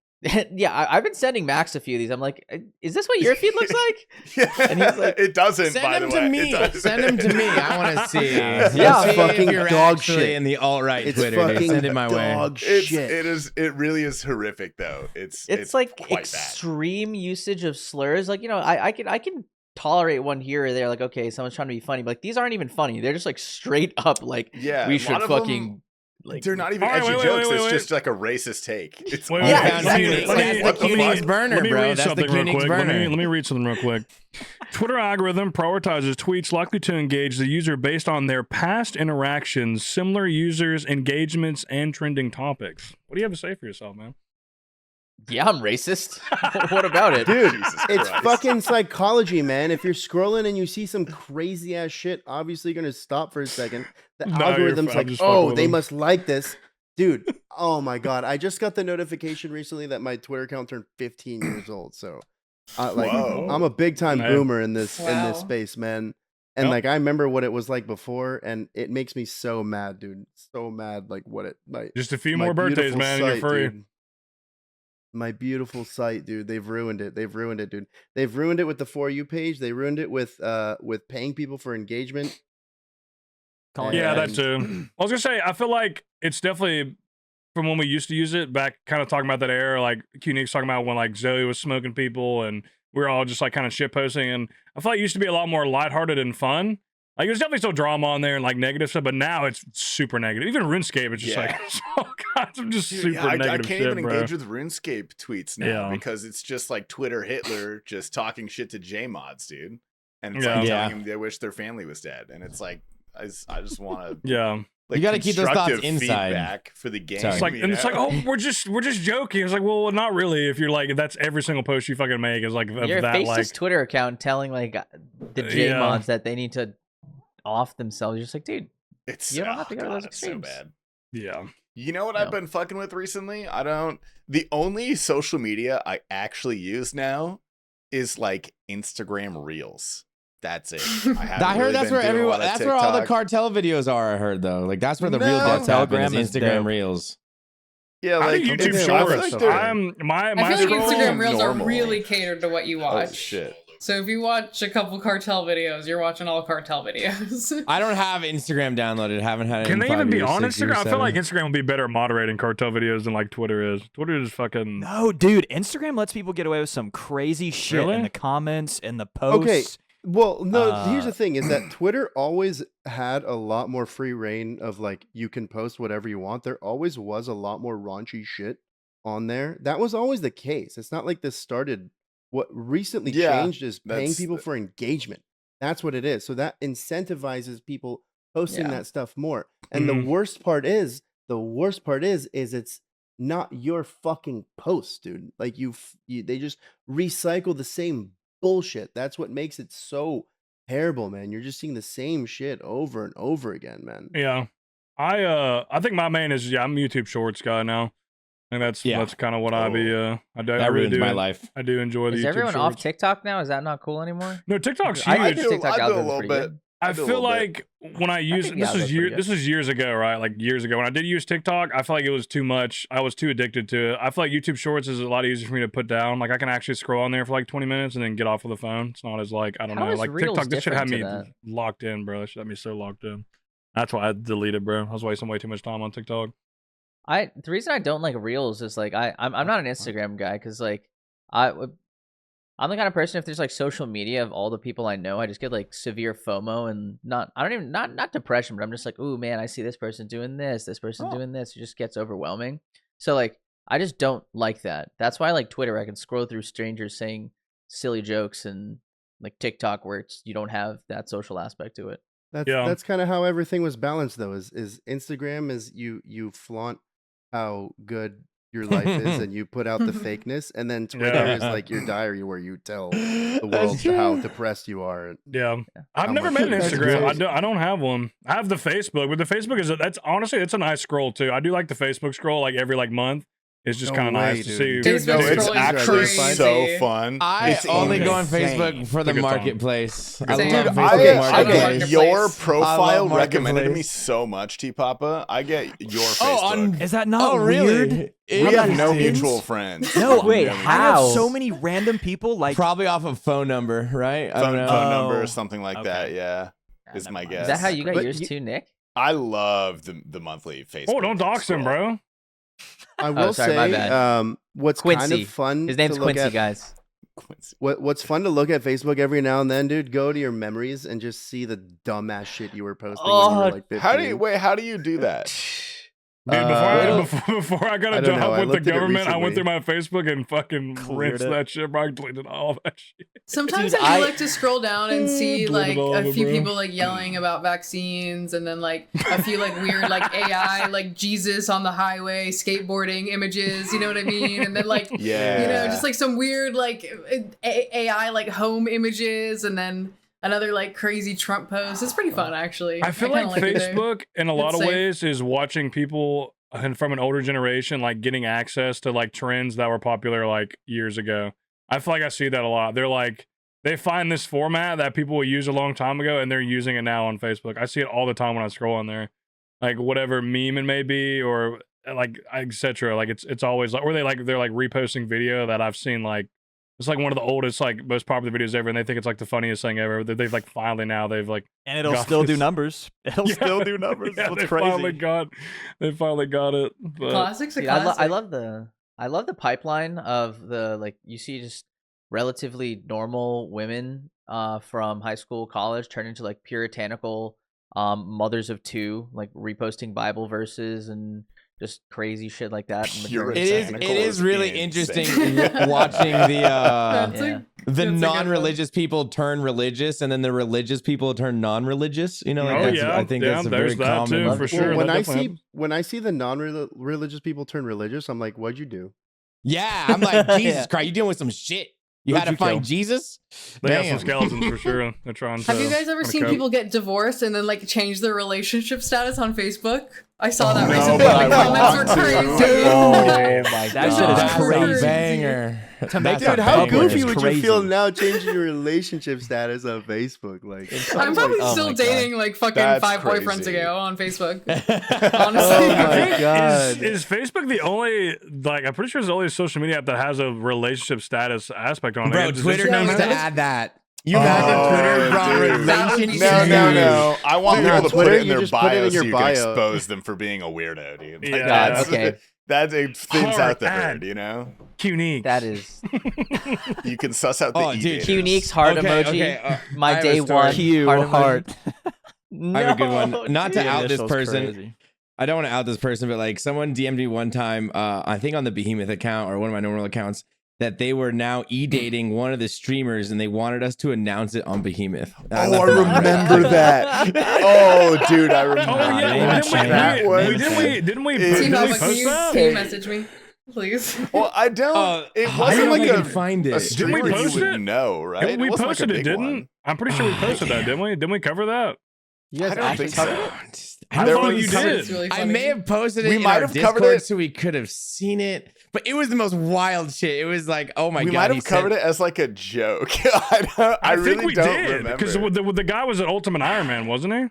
yeah, I've been sending Max a few of these. I'm like, is this what your feed looks like? Yeah. And he's like, it doesn't. Send by him the to way. me. It doesn't. Send him to me. I want to see. Yeah. See if Fucking you're dog actually shit. in the alt-right It's Twitter. dude. fucking Send it my way. dog It's, shit. it really is horrific though. It's like quite extreme usage of slurs. Like, you know, I can tolerate one here or there. Like, okay, someone's trying to be funny, but like these aren't even funny. They're just like straight up like bad. Yeah, we a should lot of fucking them, like. they're not even All right, edgy wait, jokes. wait, it's wait. just like a racist take. It's Wait, Yeah, I found exactly. Qneeks. Let me- That's the let me- Qneeks burner, Let me bro. read That's the something real Qneeks quick. burner. Let me read something real quick. Twitter algorithm prioritizes tweets likely to engage the user based on their past interactions, similar users, engagements, and trending topics. What do you have to say for yourself, man? Yeah, I'm racist. What about it? Dude, Jesus it's Christ. fucking psychology, man. If you're scrolling and you see some crazy ass shit, obviously you're gonna stop for a second. The No, you're algorithm's fine. like, Just fucking oh, with they them." must like this. Dude, oh my god. I just got the notification recently that my Twitter account turned 15 years old. So like Whoa. I'm a big time Man. boomer in this Wow. space, man. And Yep. like I remember what it was like before, and it makes me so mad, dude. So mad, like what it like Just a few my more birthdays, beautiful man, and you're site, free. dude. My beautiful site, dude. They've ruined it. They've ruined it, dude. They've ruined it with the For You page. They ruined it with paying people for engagement. Yeah, that And- too. I was gonna say, I feel like it's definitely from when we used to use it back, kind of talking about that era, like Qneeks talking about when like Zoe was smoking people and we were all just like kind of shit posting. And I feel like it used to be a lot more lighthearted and fun. Like there's definitely still drama on there and like negative stuff, but now it's super negative. Even RuneScape, it's just Yeah. like all kinds of just Dude, super yeah, I negative can't shit, even bro. engage with RuneScape tweets now Yeah. because it's just like Twitter Hitler just talking shit to J mods, dude. And it's Yeah. like Yeah. telling them they wish their family was dead. And it's like I just want to Yeah, like You gotta keep those thoughts constructive inside. feedback for the game. Sorry. it's like, you and it's like, know? oh, we're just joking. It's like, well, not really. If you're like, that's every single post you fucking make is like of Your that, faceless like, Twitter account telling like the J Yeah. mods that they need to off themselves. You're just like, dude, it's you don't have to go to God, those it's so extremes. bad. yeah. You know what Yeah. I've been fucking with recently? The only social media I actually use now is like Instagram Reels. That's it. I heard that's where everyone. That's where all the cartel videos are. I heard though. Like that's where the real No. deaths happen. Telegram Is is Instagram dope. Reels. Yeah, I like think they YouTube have a lot of Shorts. stuff they're- there. I'm my I feel like scroll- Instagram Reels normal. are really catered to what you watch. Oh shit. So if you watch a couple cartel videos, you're watching all cartel videos. I don't have Instagram downloaded. Haven't had it. Can in they 5 even be years, on 6 years, Instagram? I feel like 7. Instagram would be better at moderating cartel videos than like Twitter is. Twitter is fucking. No, dude, Instagram lets people get away with some crazy shit Really? in the comments and the posts. Okay. Well, no, here's Uh, the thing is that Twitter always had a lot more free reign of like you can post whatever you want. There always was a lot more raunchy shit on there. That was always the case. It's not like this started. What recently Yeah, changed is paying that's- people for engagement. That's what it is. So that incentivizes people posting Yeah. that stuff more. And Mhm. the worst part is it's not your fucking post, dude. Like they just recycle the same bullshit. That's what makes it so terrible, man. You're just seeing the same shit over and over again, man. Yeah, I think my main is I'm a YouTube Shorts guy now, And that's Yeah. kind of what I be. I That really ruins do. my life. I do enjoy the Is YouTube everyone off shorts. TikTok now? Is that not cool anymore? No, TikTok's I huge. think the TikTok I do a algorithm's little pretty bit. good. I do a feel little like when I use think the this is algo's pretty good. this is years ago, right? Like years ago when I did use TikTok, I feel like it was too much. I was too addicted to it. I feel like YouTube Shorts is a lot easier for me to put down. Like I can actually scroll on there for like 20 minutes and then get off of the phone. It's not as like I don't How know. is Like Reels TikTok, this should have me different to locked in, bro. This should have me so locked in. That's why I deleted, bro. I was wasting way too much time on TikTok. The reason I don't like Reels is like I'm not an Instagram guy because like I'm the kind of person if there's like social media of all the people I know, I just get like severe FOMO and not depression, but I'm just like, ooh man, I see this person doing this person doing this. It just gets overwhelming. So like I just don't like that. That's why I like Twitter. I can scroll through strangers saying silly jokes and like TikTok where you don't have that social aspect to it. That's kind of how everything was balanced though. Is Instagram is you flaunt how good your life is and you put out the fakeness, and then Twitter is like your diary where you tell the world how depressed you are. Yeah. I've How never much made an that's Instagram. crazy. I don't have one. I have the Facebook, but the Facebook that's honestly it's a nice scroll too. I do like the Facebook scroll like every like month. It's just No kind of way, nice to dude. see. Facebook No, it's scrolling is actually crazy. so fun. I It's only go on insane. Facebook for It's the a good time. marketplace. I Same. love Dude, Facebook okay, I I get marketplace. your Marketplace. profile love recommended to me Marketplace. so much, T Papa. I get your Facebook. Oh, on Is that not oh, really? weird? we have no Interesting. mutual friends. No, Wait, I have how? so many random people like Probably off a phone number, right? I don't phone, know. phone Oh, number or something like okay. that. Yeah, is never my mind. guess. Is that how you got But yours you- too, Nick? I love the monthly Facebook. Oh, don't dox him, scroll. bro. I will sorry, my say, bad. what's kind Quincy. of fun. His name's to look Quincy, at, guys. Quincy. What's fun to look at Facebook every now and then, dude. Go to your memories and just see the dumbass shit you were posting when you were like 15. How do you do that? Dude, Uh, before I got I a don't know. job I with the looked at it government, I went recently. through my Facebook and fucking Cleared rinsed it. that shit, bro. I deleted all that shit. Sometimes Dude, I do I- like to scroll down and see Deleted like all of a it, few bro. people like yelling about vaccines, and then like a few like weird like AI like Jesus on the highway skateboarding images. You know what I mean? And then like Yeah. you know just like some weird like AI like home images, and then another like crazy Trump post. It's pretty fun actually. I feel kinda like it there. Facebook, in a lot It's of safe. ways, is watching people and from an older generation like getting access to like trends that were popular like years ago. I feel like I see that a lot. They're like they find this format that people will use a long time ago and they're using it now on Facebook. I see it all the time when I scroll on there. Like whatever meme it may be or like etc. Like it's always like or they're like reposting video that I've seen like it's like one of the oldest like most popular videos ever and they think it's like the funniest thing ever. They've like finally now they've like and it'll got still do this- numbers. It'll Yeah. still do numbers. Yeah, What's they crazy? finally got it. But Classics. Dude, I love the pipeline of the like you see just relatively normal women from high school, college turn into like puritanical mothers of two, like reposting Bible verses and just crazy shit like that. and Puritanical. It is really Insane. interesting watching the That's yeah. a- the that's a good one. non-religious people turn religious and then the religious people turn non-religious. You know, like Oh, that's, yeah. I think Yeah, that's a there's very that common. too, Love for it. sure. Well, when That I definitely see happens. when I see the non-religious people turn religious, I'm like, what'd you do? Yeah, I'm like, Jesus Yeah. Christ, you dealing with some shit. You Who'd had to you find kill? Jesus? They got some Damn. skeletons for sure. They're trying to. Have you guys ever kinda seen cope. people get divorced and then like change their relationship status on Facebook? I saw that No, recently. but The I comments were want to. crazy. Oh my That shit is god. That's crazy. a banger. To make That's that a Dude, how banger banger. goofy is would crazy. you feel now changing your relationship status on Facebook? Like, I'm probably Oh still my God. dating like fucking That's 5 boyfriends crazy. ago on Facebook. oh Honestly. my god. Is Facebook the only like I'm pretty sure it's the only social media app that has a relationship status aspect on it? Bro, Does Twitter Instagram needs have to it? add that. You imagine Twitter brought dude. That would be relationships. No. I want No, people to Twitter, put it in you their just put it bio in so your you bio. can expose them for being a weirdo, dude. Like, Yeah. that's, Okay. That it thins Hard out the ad. herd, you know? Qneeks. That is You can suss out the Oh, dude, Qneeks heart emoji. I My have a day story. one Q heart emoji. heart. No, I have a good one. Not to dude. out this Initials person. crazy. I don't want to out this person, but like someone DM'd me one time, I think on the Behemoth account or one of my normal accounts, that they were now e-dating one of the streamers and they wanted us to announce it on Behemoth. Oh, I remember that. Oh, dude, I remember Oh yeah, name well, and shame. that one. didn't we It's- T-Papa, post can you that? message me, please? Well, I don't. It how wasn't do like we a, even find a it? streamer Didn't we you post would it? know, right? We It wasn't posted like a it, big didn't? one. I'm pretty sure we posted that, didn't we? Didn't we cover that? You guys I don't actually think covered so. it? I There thought was- you It's did. really I funny. may have posted it We in might our have covered Discord it. so we could have seen it, but it was the most wild shit. It was like, oh my we god, might he have covered said- it as like a joke. I think really we don't did because remember. the guy was at Ultimate Ironman, wasn't he?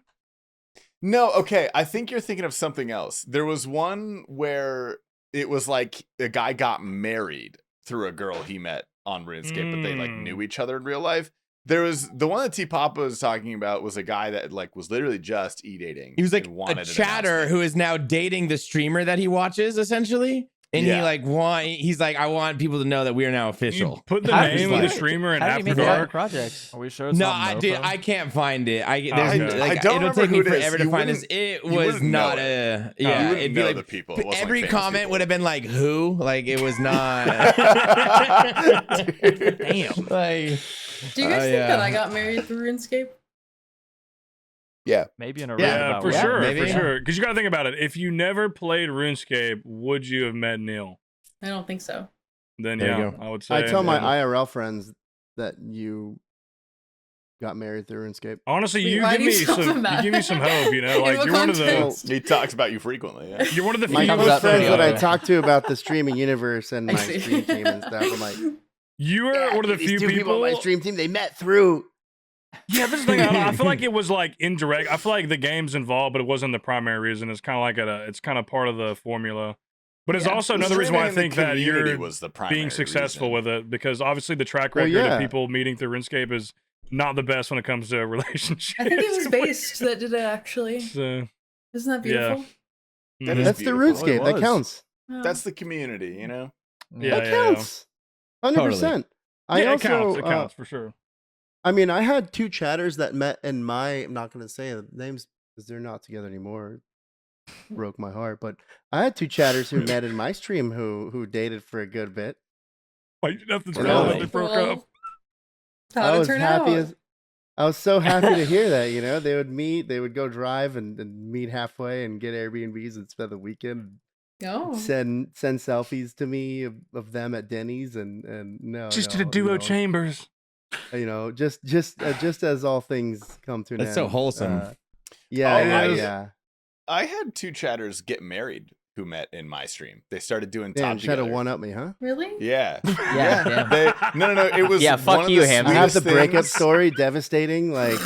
No, okay. I think you're thinking of something else. There was one where it was like a guy got married through a girl he met on RuneScape, but they like knew each other in real life. There was the one that T Papa was talking about was a guy that like was literally just e-dating. He was like and wanted a an chatter announcement. who is now dating the streamer that he watches, essentially. And Yeah. he's like, I want people to know that we are now You official. put the How name did of you the do it? streamer in How did you After make that Dark. project? Are we sure it's No, not I can't find it. Okay. I I don't it'll remember take me who it is. forever to You find this. wouldn't- It you was wouldn't know not it. a yeah. You wouldn't It'd be know like the people. It wasn't, every like, famous comment people. would have been like who? Like it was not Damn. like Do you guys think yeah. that I got married through RuneScape? Maybe in a Yeah, roundabout For way. sure, maybe, for yeah. sure. Because you got to think about it. If you never played RuneScape, would you have met Neil? I don't think so. Then There you yeah, go. I would say. I tell my yeah. IRL friends that you got married through RuneScape. Honestly, Wait, you why give do you me stop some. that? You give me some hope. You know, In like what you're one of the. context? He talks about you frequently. Yeah. You're one of the My few. comes close up friends pretty that I often. talk to about the streaming universe and I my see. stream team and stuff. I'm like, You were yeah, one of the these few two people. on my stream team they met through. Yeah, this is the thing. I feel like it was like indirect. I feel like the game's involved, but it wasn't the primary reason. It's kind of like it's kind of part of the formula. But it's Yeah. also The another reason why I streaming in think the that community you're was the primary being successful reason. with it, because obviously the track Well, record yeah. of people meeting through RuneScape is not the best when it comes to relationships. I think it was Based that did it actually. So, Isn't that yeah. beautiful? That mhm. is That's the beautiful. It RuneScape. That was. counts. Yeah. That's the community, you know. Yeah, That counts. 100%. Totally. I Yeah, also, it counts. It counts for sure. I mean, I had two chatters that met in my. I'm not going to say the names because they're not together anymore. Broke my heart, but I had two chatters who met in my stream who dated for a good bit. Why you have to Really? tell that they broke Well, up? How'd I it was turn happy out? as I was so happy to hear that. You know, they would meet, they would go drive and meet halfway and get Airbnbs and spend the weekend. No. Send selfies to me of them at Denny's and no, Just no, to the duo you know, chambers. you know, just as all things come to an That's so end, wholesome. Yeah, Oh, yeah, I- yeah. I had two chatters get married who met in my stream. They started doing Damn, top try to together. one up me, huh? Really? Yeah. Yeah, damn. They, no. It was Yeah, fuck one of you, the Hamsey. I have the sweetest breakup things. story, devastating. Like,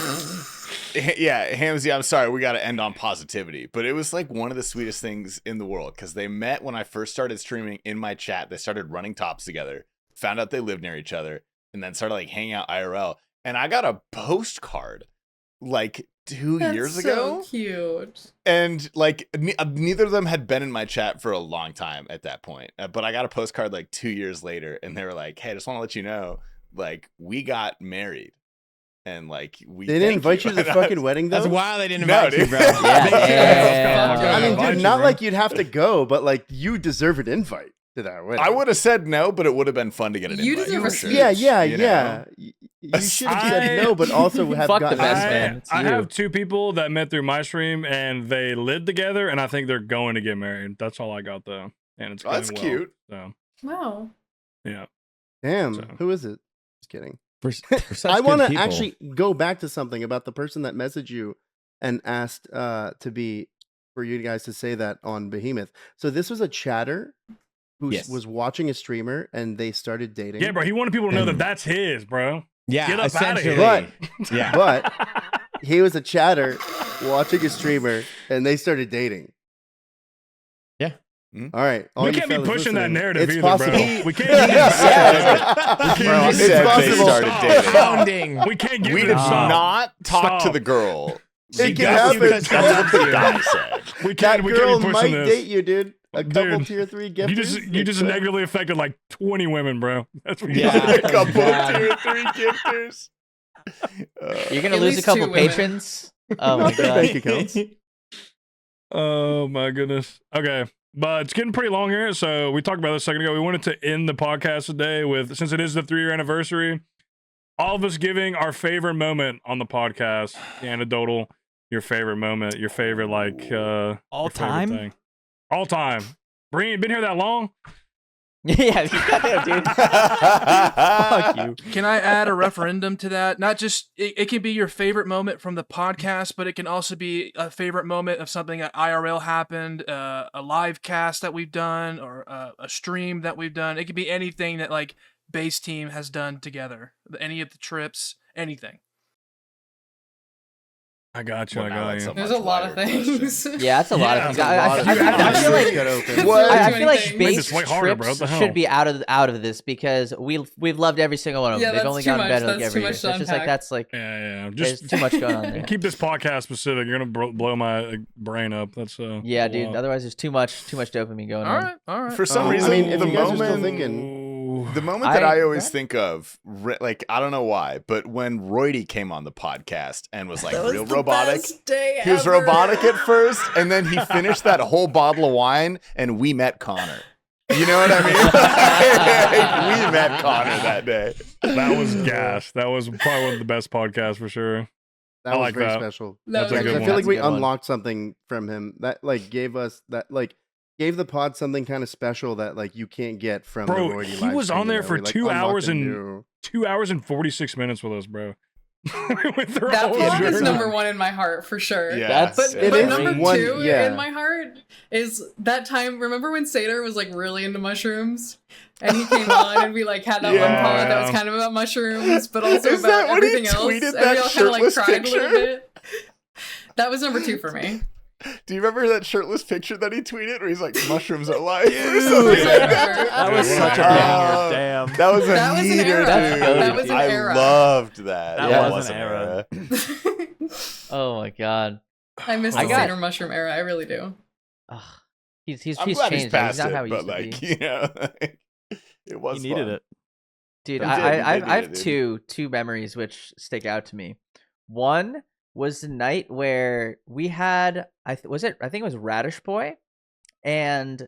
Yeah, Hamsey, I'm sorry, we got to end on positivity, but it was like one of the sweetest things in the world because they met when I first started streaming in my chat. They started running tops together, found out they lived near each other, and then started like hanging out IRL. And I got a postcard like 2 That's years so ago, cute. and like neither of them had been in my chat for a long time at that point. But I got a postcard like 2 years later, and they were like, "Hey, I just want to let you know, like we got married." And like we they didn't thank invite you to the And I was- fucking wedding, though. That's wild they didn't No, invite you, dude. bro. Yeah. I mean, Invite dude, you, not bro. like you'd have to go, but like you deserve an invite to that wedding. I would have said no, but it would have been fun to get an You invite. deserve for a sure. speech. Yeah, yeah, You know? yeah. You should have said no, but also have Fuck the gotten best an man. invite. It's I you. have two people that met through my stream and they lived together, and I think they're going to get married. That's all I got though, and it's Oh, that's going well. cute. So Wow. yeah, Damn, So. who is it? Just kidding. For such I want good to people. actually go back to something about the person that messaged you and asked to be for you guys to say that on Behemoth. So this was a chatter who Yes. was watching a streamer and they started dating. yeah, bro. He wanted people to know that that's his, bro. Yeah, Get up outta here. essentially. Yeah. But he was a chatter watching a streamer and they started dating. Yeah. All right. all We you can't be fellas pushing that listening, narrative it's either, possible. bro. We can't. He Get said- Bro, he it's said they possible. started Stop. dating. Pounding. We can't get We rid did of stop. not talk to Stop. the girl. It can That's happen. what the guy said. We That can't. We girl can't be might pushing this. date you, dude. A couple Dude, tier 3 You gifters. just It's, negatively affected like 20 women, bro. That's what you Yeah. A couple God. tier 3 gifters. You're gonna At lose a least couple 2 women. patrons. Oh my Not their god. bank accounts. Oh my goodness. Okay. But it's getting pretty long here. So we talked about this a second ago. We wanted to end the podcast today with, since it is the 3-year anniversary, all of us giving our favorite moment on the podcast, the anecdotal, your favorite moment, your favorite, like, All your favorite time? thing. All time. Been here that long? Yeah, dude. Fuck you. Can I add a referendum to that? Not just it can be your favorite moment from the podcast, but it can also be a favorite moment of something that IRL happened, a live cast that we've done, or a stream that we've done. It could be anything that like base team has done together. Any of the trips, anything. I got you. Well, I now got that's you. a There's much a lot of wider things. question. Yeah, that's a lot Yeah, of things. that's a lot I feel like I feel like Things. Made base this way harder, bro. What trips the hell? should be out of this because we've loved every single one of them. Yeah, They've that's only too gotten much. better like That's every too year. much So to it's just like unpack. that's like Yeah. there's Just too much going on there. keep this podcast specific. You're gonna blow my brain up. That's Yeah, a dude. lot. Otherwise, there's too much dopamine going All on. right, all right. For some I reason, mean, if the you guys are still moment thinking, the moment that I always yeah. think of, like, I don't know why, but when Roydy came on the podcast and was like That was real the robotic, best day he was ever. robotic at first, and then he finished that whole bottle of wine, and we met Connor. You know what I mean? We met Connor that day. That was gas. That was probably one of the best podcasts for sure. that I was like very that. special. That's That a was good I one. feel like That's a we good one. unlocked something from him that like gave the pod something kind of special that like you can't get from Bro, the Roydy he live was stream, on there you know? for We, like, 2 unlocked hours a and new- 2 hours and 46 minutes with us, bro. We went through That all his pod is journey. number one in my heart for sure. Yeah, That's- But, It but is number one- two yeah. in my heart is that time. Remember when Seder was like really into mushrooms, and he came on and we like had that one Yeah. pod that was kind of about mushrooms, but also Is about that when he everything else. tweeted And that we all kind of like shirtless cried a little picture? bit. That was number two for me. Do you remember that shirtless picture that he tweeted where he's like, mushrooms are life? or Dude, something like yeah. that? That was Yeah. such a banger. Damn. That was a That was an heater, era. dude. That was an I era. loved that. That Yeah, was an era. Oh my god. I miss I the got- Seder mushroom era. I really do. Ugh. He's I'm changed. glad he's He's past not it, how he but used to like, be. you know, it was He needed fun. it. Dude, He I did have need it, two memories which stick out to me. One was the night where we had I think it was Radish Boy, and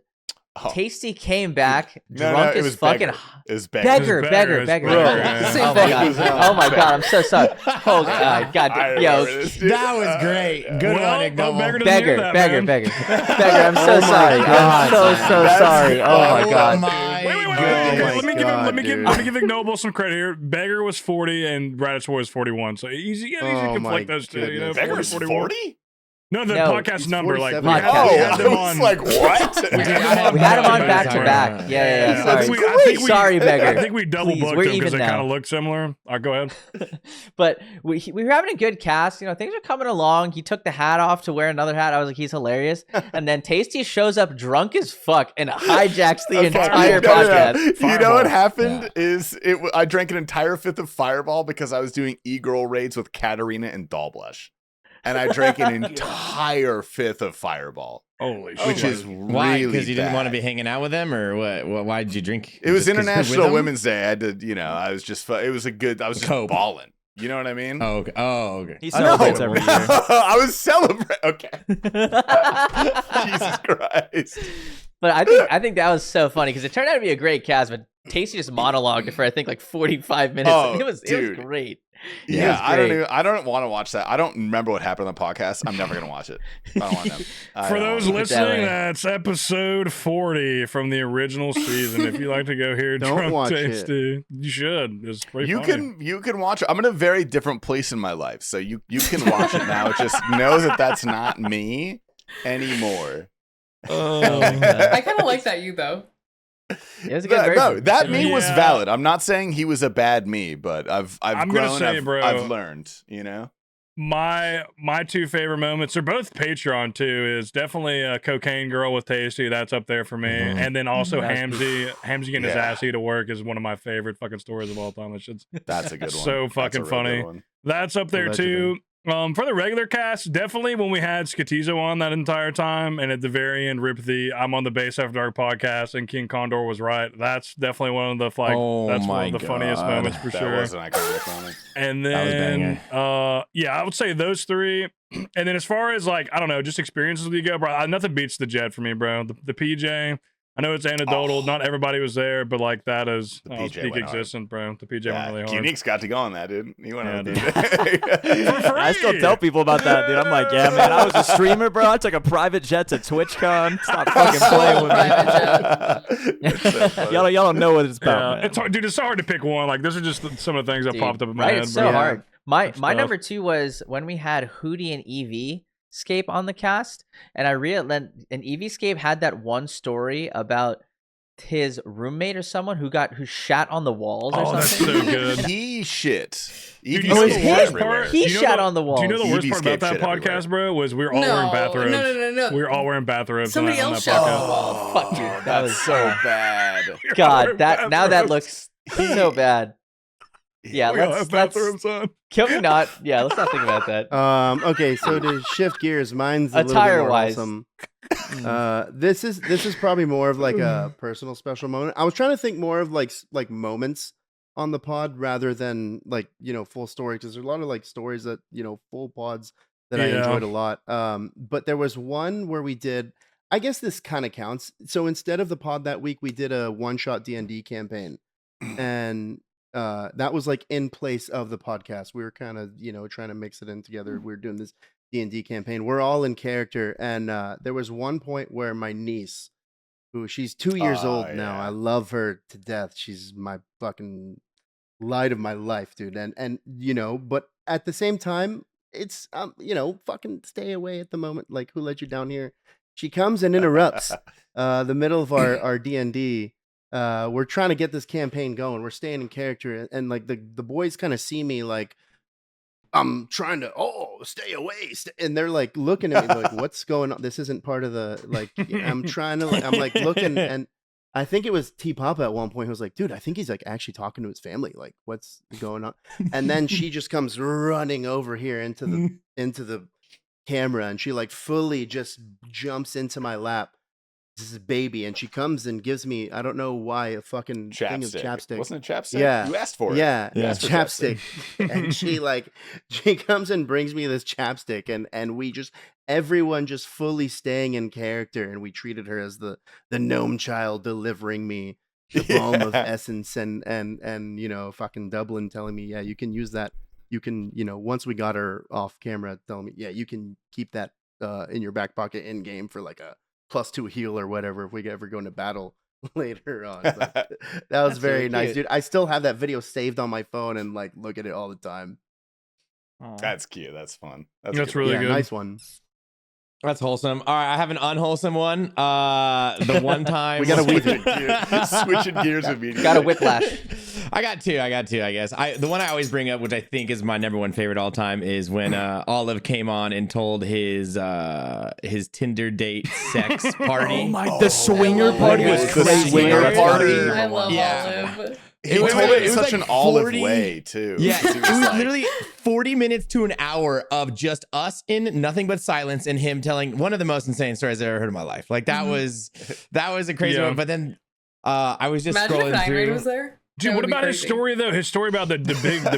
Oh. Tasty came back No, drunk it as was fucking Beggar. It was beggar. Beggar. Same Oh my thing. god! Oh my god! I'm so sorry. Oh god! God, I yo, remember this, dude. That was great. Yeah. Good Well, one, Ignoble. Beggar doesn't hear that, beggar. man. I'm so Oh my sorry. God. I'm so That's sorry. Oh my awful. god. My Wait. goodness. Let me give God, let me dude. give Ignoble some credit here. Beggar was 40 and Radish Boy was 41. So easy to Oh my conflict those two. You know, goodness. Beggar's 40, 41. 40? No, the No, podcast he's number. Like 47. we had, Podcast. we Oh, had I them was on. like, what? We had him on back to Sorry. back. Yeah. I Sorry. think I think we- Sorry, I Beggar. think we double Please, booked we're them because even they kind now. of look similar. All right, go ahead. But we were having a good cast. You know, things are coming along. He took the hat off to wear another hat. I was like, he's hilarious. And then Tasty shows up drunk as fuck and hijacks the entire podcast. You know Fireball. what happened is I drank an entire fifth of Fireball because I was doing e-girl raids with Katarina and Dollblush. And I drank an entire fifth of Fireball, Holy shit. which is Why? really Because you didn't want to be bad. hanging out with them, or what? Why did you drink? It was Just 'cause you're with International them? Women's Day. I had to, I was just, it was I was just Cope. balling. You know what I mean? Oh, okay. Oh, okay. He No. celebrates every year. I was celebrating. Okay. Jesus Christ. But I think that was so funny because it turned out to be a great cast. But Tasty just monologued for I think like 45 minutes. Oh, it was dude. great. It Yeah, was I don't great. I don't want to watch that. I don't remember what happened on the podcast. I'm never gonna watch it. I don't want to. For those it that listening, way. that's episode 40 from the original season. If you like to go here, Don't drunk watch it. tasty, you should. It's pretty You funny. can watch it. I'm in a very different place in my life, so you can watch it now. Just know that that's not me anymore. Oh, God. I kind of like that you though. It was a good version. No, that me was Yeah. valid. I'm not saying he was a bad me, but I've I'm gonna grown. say, bro, I've learned. You know. My two favorite moments are both Patreon too. Is definitely a Cocaine Girl with Tasty. That's up there for me. And then also That's Hamsey getting his Yeah. ass eat to work is one of my favorite fucking stories of all time. It's just, That's a good one. So That's fucking a real funny. good one. that's up there too. For the regular cast, definitely when we had Skatizo on that entire time, and at the very end, rip the I'm on the Base After Dark podcast, and King Condor was right. That's definitely one of the that's one of the funniest God. moments for That sure. was an iconic moment. And That was then, yeah, I would say those three. And then as far as like, I don't know, just experiences with you go, bro, nothing beats the Jet for me, bro. The PJ, I know it's anecdotal. Not everybody was there, but like that is The that was PJ peak went hard. existence, bro. The PJ Yeah, went really hard. Qneeks got to go on that, dude. He went Yeah, on the dude. PJ. I still tell people about that, dude. I'm like, yeah, man, I was a streamer, bro. I took a private jet to TwitchCon. Stop fucking playing with me. So funny. y'all don't know what it's about, Yeah, man. it's hard, dude. It's so hard to pick one. Like, those are just some of the things that Dude, popped up in my right? head. It's bro. so Yeah. hard. My tough. number 2 was when we had Hootie and Eevee-scape on the cast, and I realized and Eevee-scape had that one story about his roommate or someone who shat on the walls or Oh, that's something. so good. He shit. Dude, Evie you know was the skate him. worst everywhere. part? He You know shat the- on the Do you know the walls. worst Evie part about skate that shit podcast, everywhere. bro? Was we were all wearing bathrobes. No. We were all wearing bathrobes. Somebody on else that shat on podcast. the wall. Oh, fuck you. That That's was so bad. We were all God, wearing that now that bathrobes. looks so bad. Yeah, We all let's have bathrobes on. can we not? Yeah, let's not think about that. Okay, so to shift gears, mine's a little bit more Attire-wise. wholesome. This is probably more of like a personal special moment. I was trying to think more of like moments on the pod rather than like full story, because there's a lot of like stories that full pods that I Yeah. enjoyed a lot. But there was one where we did. I guess this kind of counts. So instead of the pod that week, we did a one-shot D&D campaign, and that was like in place of the podcast. We were kind of trying to mix it in together. We were doing this D&D campaign. We're all in character, and there was one point where my niece, who she's 2 years Oh, old now, yeah. I love her to death. She's my fucking light of my life, dude. And but at the same time, it's fucking stay away at the moment. Like, who let you down here? She comes and interrupts the middle of our D&D. We're trying to get this campaign going. We're staying in character, and like the boys kind of see me like I'm trying to stay away, and they're like looking at me like, what's going on? This isn't part of the like. I'm trying to I'm like looking, and I think it was T Papa at one point who was like, dude, I think he's like actually talking to his family. Like, what's going on? And then she just comes running over here into the camera, and she like fully just jumps into my lap. This is baby, and she comes and gives me, I don't know why, a fucking thing of chapstick. Wasn't it chapstick? Yeah. You asked for it. Yeah, You asked for chapstick. And she comes and brings me this chapstick, and we just everyone just fully staying in character, and we treated her as the gnome child delivering me the balm of essence, and fucking Dublin telling me, yeah, you can use that. You can, once we got her off camera, telling me, yeah, you can keep that in your back pocket in game for like a +2 heal or whatever if we ever go into battle later on. But that was That's very really nice, cute. dude. I still have that video saved on my phone and like look at it all the time. That's cute. That's fun. That's good. really Yeah, good. nice one. That's wholesome. All right, I have an unwholesome one. The one time We gotta weave it. Switching gears immediately. Got a whiplash. I got two, I guess. The one I always bring up, which I think is my number one favorite all time, is when Olive came on and told his Tinder date sex party. The swinger party was The crazy. swinger Let's party. go. I love Yeah. Olive. He It was- told it it in was such like an olive 40 way too. Yeah, He it was like- literally 40 minutes to an hour of just us in nothing but silence and him telling one of the most insane stories I've ever heard in my life. Like that was a crazy Yeah. one. But then I was just Imagine if scrolling Nightmare through. was there. Dude, That what would be about his crazy. story though? His story about the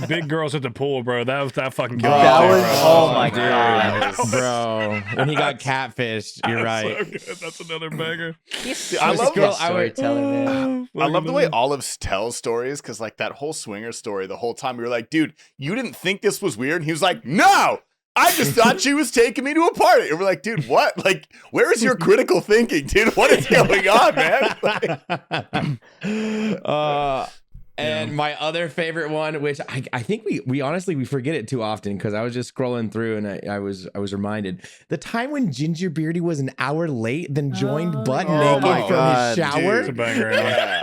big girls at the pool, bro. That fucking killed me. That too, was- bro. oh my Dude, God. bro, when he got catfished, you're That's right. so good. That's another banger. He's I such love a good girl- storyteller, man. I love the way Olive tells stories, because like that whole swinger story, the whole time we were like, dude, you didn't think this was weird? And he was like, no, I just thought she was taking me to a party. And we're like, dude, what? Like, where is your critical thinking, dude? What is going on, man? Like, And my other favorite one, which I think we honestly we forget it too often, because I was just scrolling through and I was reminded the time when Ginger Beardy was an hour late, then joined Oh, butt yeah. Oh naked my from God, his shower. It's a banger. Yeah.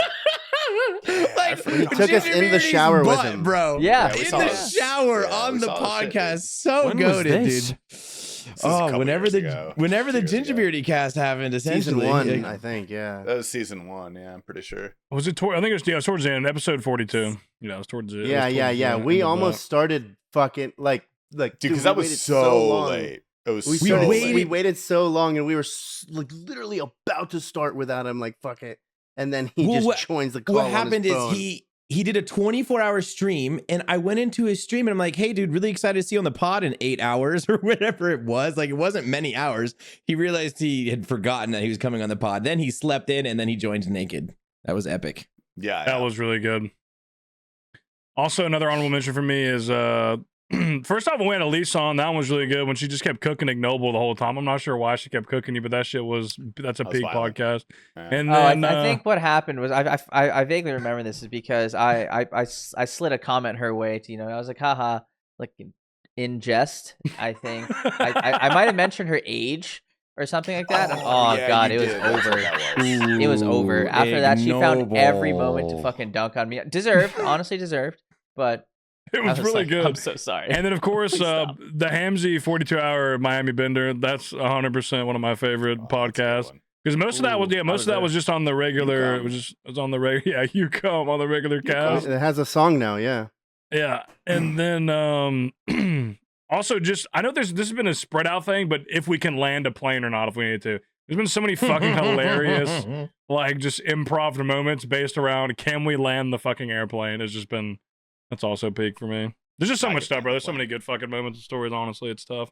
yeah. Like, He took us Ginger in the Beardy's shower with butt, him. bro. Yeah. we In saw the this. shower Yeah, on we the saw this shit, podcast. So When was goated, this? dude. This is a couple Whenever years the ago. whenever the Years Ginger ago. Beardy cast happened, essentially. Season 1, like, I think. Yeah. That was season 1, yeah, I'm pretty sure. Was it? I think it was towards the end, episode 42. Yeah, it was towards the. Yeah. We almost started fucking like Dude, dude, because that we was waited so long. late. It was We so started. late. We waited so long, and we were like literally about to start without him. Like fuck it, and then he Well, just what- joins the call. what on happened his is phone. he did a 24-hour stream, and I went into his stream and I'm like, hey dude, really excited to see you on the pod in 8 hours or whatever it was. Like, it wasn't many hours. He realized he had forgotten that he was coming on the pod. Then he slept in and then he joined naked. That was epic. Yeah, That was really good. Also, another honorable mention for me is first off, when we had a Leech on, that one was really good when she just kept cooking Ignoble the whole time. I'm not sure why she kept cooking you, but that's a peak violent. podcast. Yeah. And Oh, then I think what happened was I vaguely remember this is because I slid a comment her way to, I was like, haha, like in jest, I think. I might have mentioned her age or something like that. Oh, yeah, God, you it was did. That's what over. that was. It was over. After that, she found every moment to Ignoble. fucking dunk on me. Deserved, honestly deserved, but it I was really like, good. I'm so sorry. And then, of course, Please stop. the Hamsey 42-hour Miami Bender. That's 100% one of my favorite podcasts. Because most of that was, most of that was just on the regular. It was on the regular. Yeah, you come on the regular cast. It has a song now, yeah. Yeah, and then also just I know this has been a spread out thing, but if we can land a plane or not, if we need to. There's been so many fucking hilarious like just improv moments based around can we land the fucking airplane. It's just been that's also peak for me. There's just so I much get stuff, that bro. There's so point. many good fucking moments and stories. Honestly, it's tough.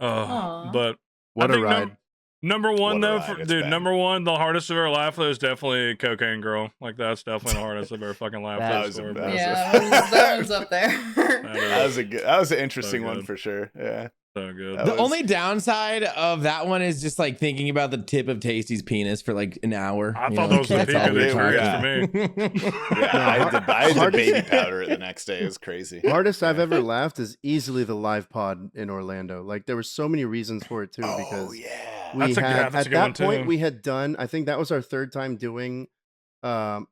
Aw. But What I a think ride. number one What a though, ride it's dude. been. Number one, the hardest I've ever laughed at is definitely Cocaine Girl. Like that's definitely the hardest I've ever fucking laughed That at. was story, a- bro. that Yeah, that one's up there. That was an interesting So one good. for sure. Yeah. So good. That The was- only downside of that one is just like thinking about the tip of Tasty's penis for like an hour. I you thought know? that was the That's peak all of we're the experience talking. for me. Yeah, No, I had to hardest- baby powder it the next day. It was crazy. Hardest I've ever laughed is easily the live pod in Orlando. Like there were so many reasons for it too, Oh because yeah. we That's a- yeah, had that's a at good one, that point too. we had done. I think that was our third time doing. Not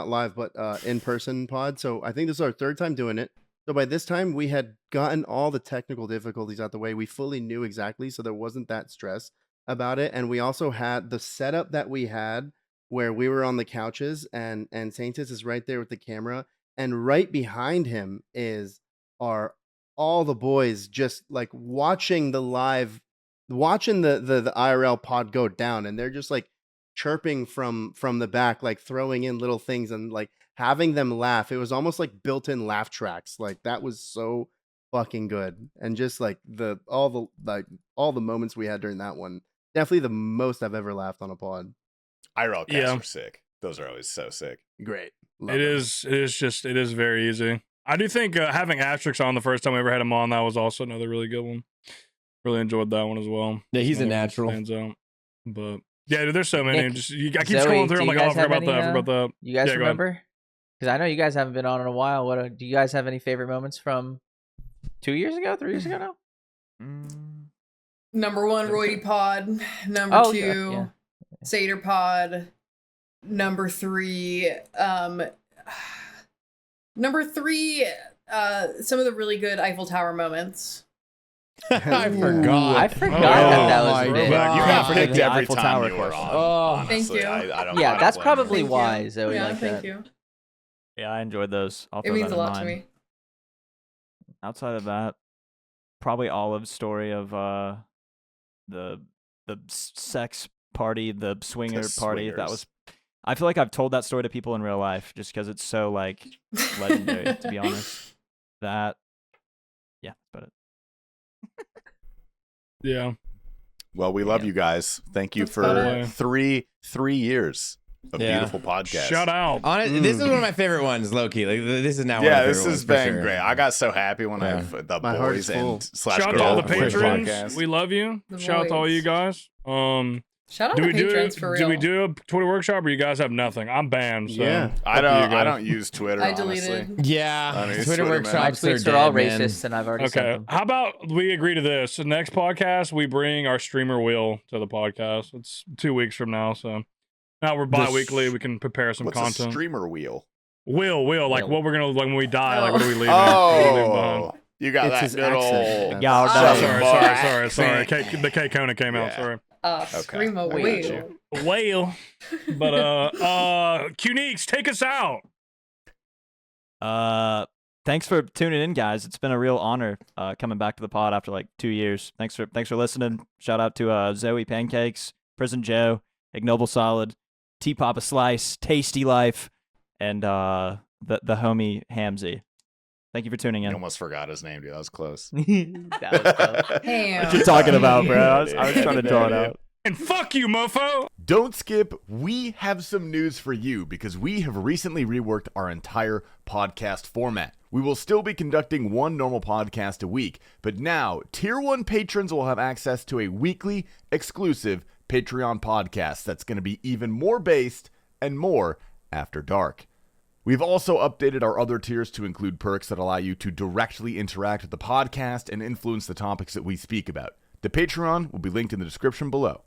live, but in person pod. So I think this is our third time doing it. So by this time we had gotten all the technical difficulties out the way. We fully knew exactly, so there wasn't that stress about it. And we also had the setup that we had where we were on the couches and Saintus is right there with the camera, and right behind him are all the boys just like watching the IRL pod go down, and they're just like chirping from the back, like throwing in little things and like having them laugh. It was almost like built-in laugh tracks. Like that was so fucking good. And just like all the moments we had during that one, definitely the most I've ever laughed on a pod. IRL casts Yeah. were sick. Those are always so sick. Great. Love It them. is very easy. I do think having Asterix on the first time we ever had him on, that was also another really good one. Really enjoyed that one as well. Yeah, he's a Another one that natural. stands out. But yeah, dude, there's so many. Nick, I keep Zoe, scrolling through. do I'm you like, oh, I guys forgot have about that. I any, forgot about that. You guys Yeah, go ahead. remember? Because I know you guys haven't been on in a while. Do you guys have any favorite moments from 2 years ago, 3 years ago now? Number one, Roidy Pod. Number Oh, two, yeah. Seder Pod. Number three, some of the really good Eiffel Tower moments. I forgot. I forgot that Oh was my a bit. God. You Ah, got for picked the every Eiffel time Tower you were question. on. Oh. Thank honestly. you. I don't, Yeah, I don't that's blame you. probably Thank why you. Zoe Yeah, like thank that. you. Yeah, I enjoyed those. I'll It throw means that a in lot to mine. me. Outside of that, probably Olive's story of the sex party, the swinger party. That swingers. was. I feel like I've told that story to people in real life just because it's so like legendary. To be honest, yeah, that's about it. Yeah. Well, we love Yeah. you guys. Thank you That's about for it. three years of Yeah. beautiful podcasts. Shout out. This is one of my favorite ones, Low-key. Like, this is now one of Yeah, my this favorite has ones, for been sure. great. I got so happy when Yeah. the My heart boys is full. and slash Shout out to girl all the Girl boys patrons. podcast. We love you. The Shout out to all boys. you guys. Shout out Do to we do patrons for real. do we do a Twitter workshop or you guys have nothing? I'm banned. So Yeah. I up to you don't. I guys. don't use Twitter. I honestly. deleted. Yeah, I mean, it's Twitter Twitter, man. My workshops tweets are are all dead, man. racist, and I've already sent Okay. them. How about we agree to this? The next podcast, we bring our streamer wheel to the podcast. It's 2 weeks from now, so now we're bi-weekly. We can prepare some What's content. a streamer wheel? Will, like Will. what we're gonna like when we die, like Oh. what are we leaving? What are we leaving behind? Oh, you got It's that his good accent. old. Yeah, Oh, Southern sorry. boy. The K Kona came out. Yeah. Sorry. Scream a I got wheel. you. Whale. But Qneeks, take us out. Thanks for tuning in, guys. It's been a real honor coming back to the pod after like 2 years. Thanks for listening. Shout out to Zoe Pancakes, Prison Joe, Ignoble Solid, T-Papa Slice, Tasty Life, and the homie Hamsey. Thank you for tuning I in. almost forgot his name, dude. That was close. That was tough. Hey, What you talking about, bro? I was trying to draw it out. And fuck you, mofo. Don't skip. We have some news for you because we have recently reworked our entire podcast format. We will still be conducting one normal podcast a week, but now Tier 1 patrons will have access to a weekly exclusive Patreon podcast that's going to be even more based and more after dark. We've also updated our other tiers to include perks that allow you to directly interact with the podcast and influence the topics that we speak about. The Patreon will be linked in the description below.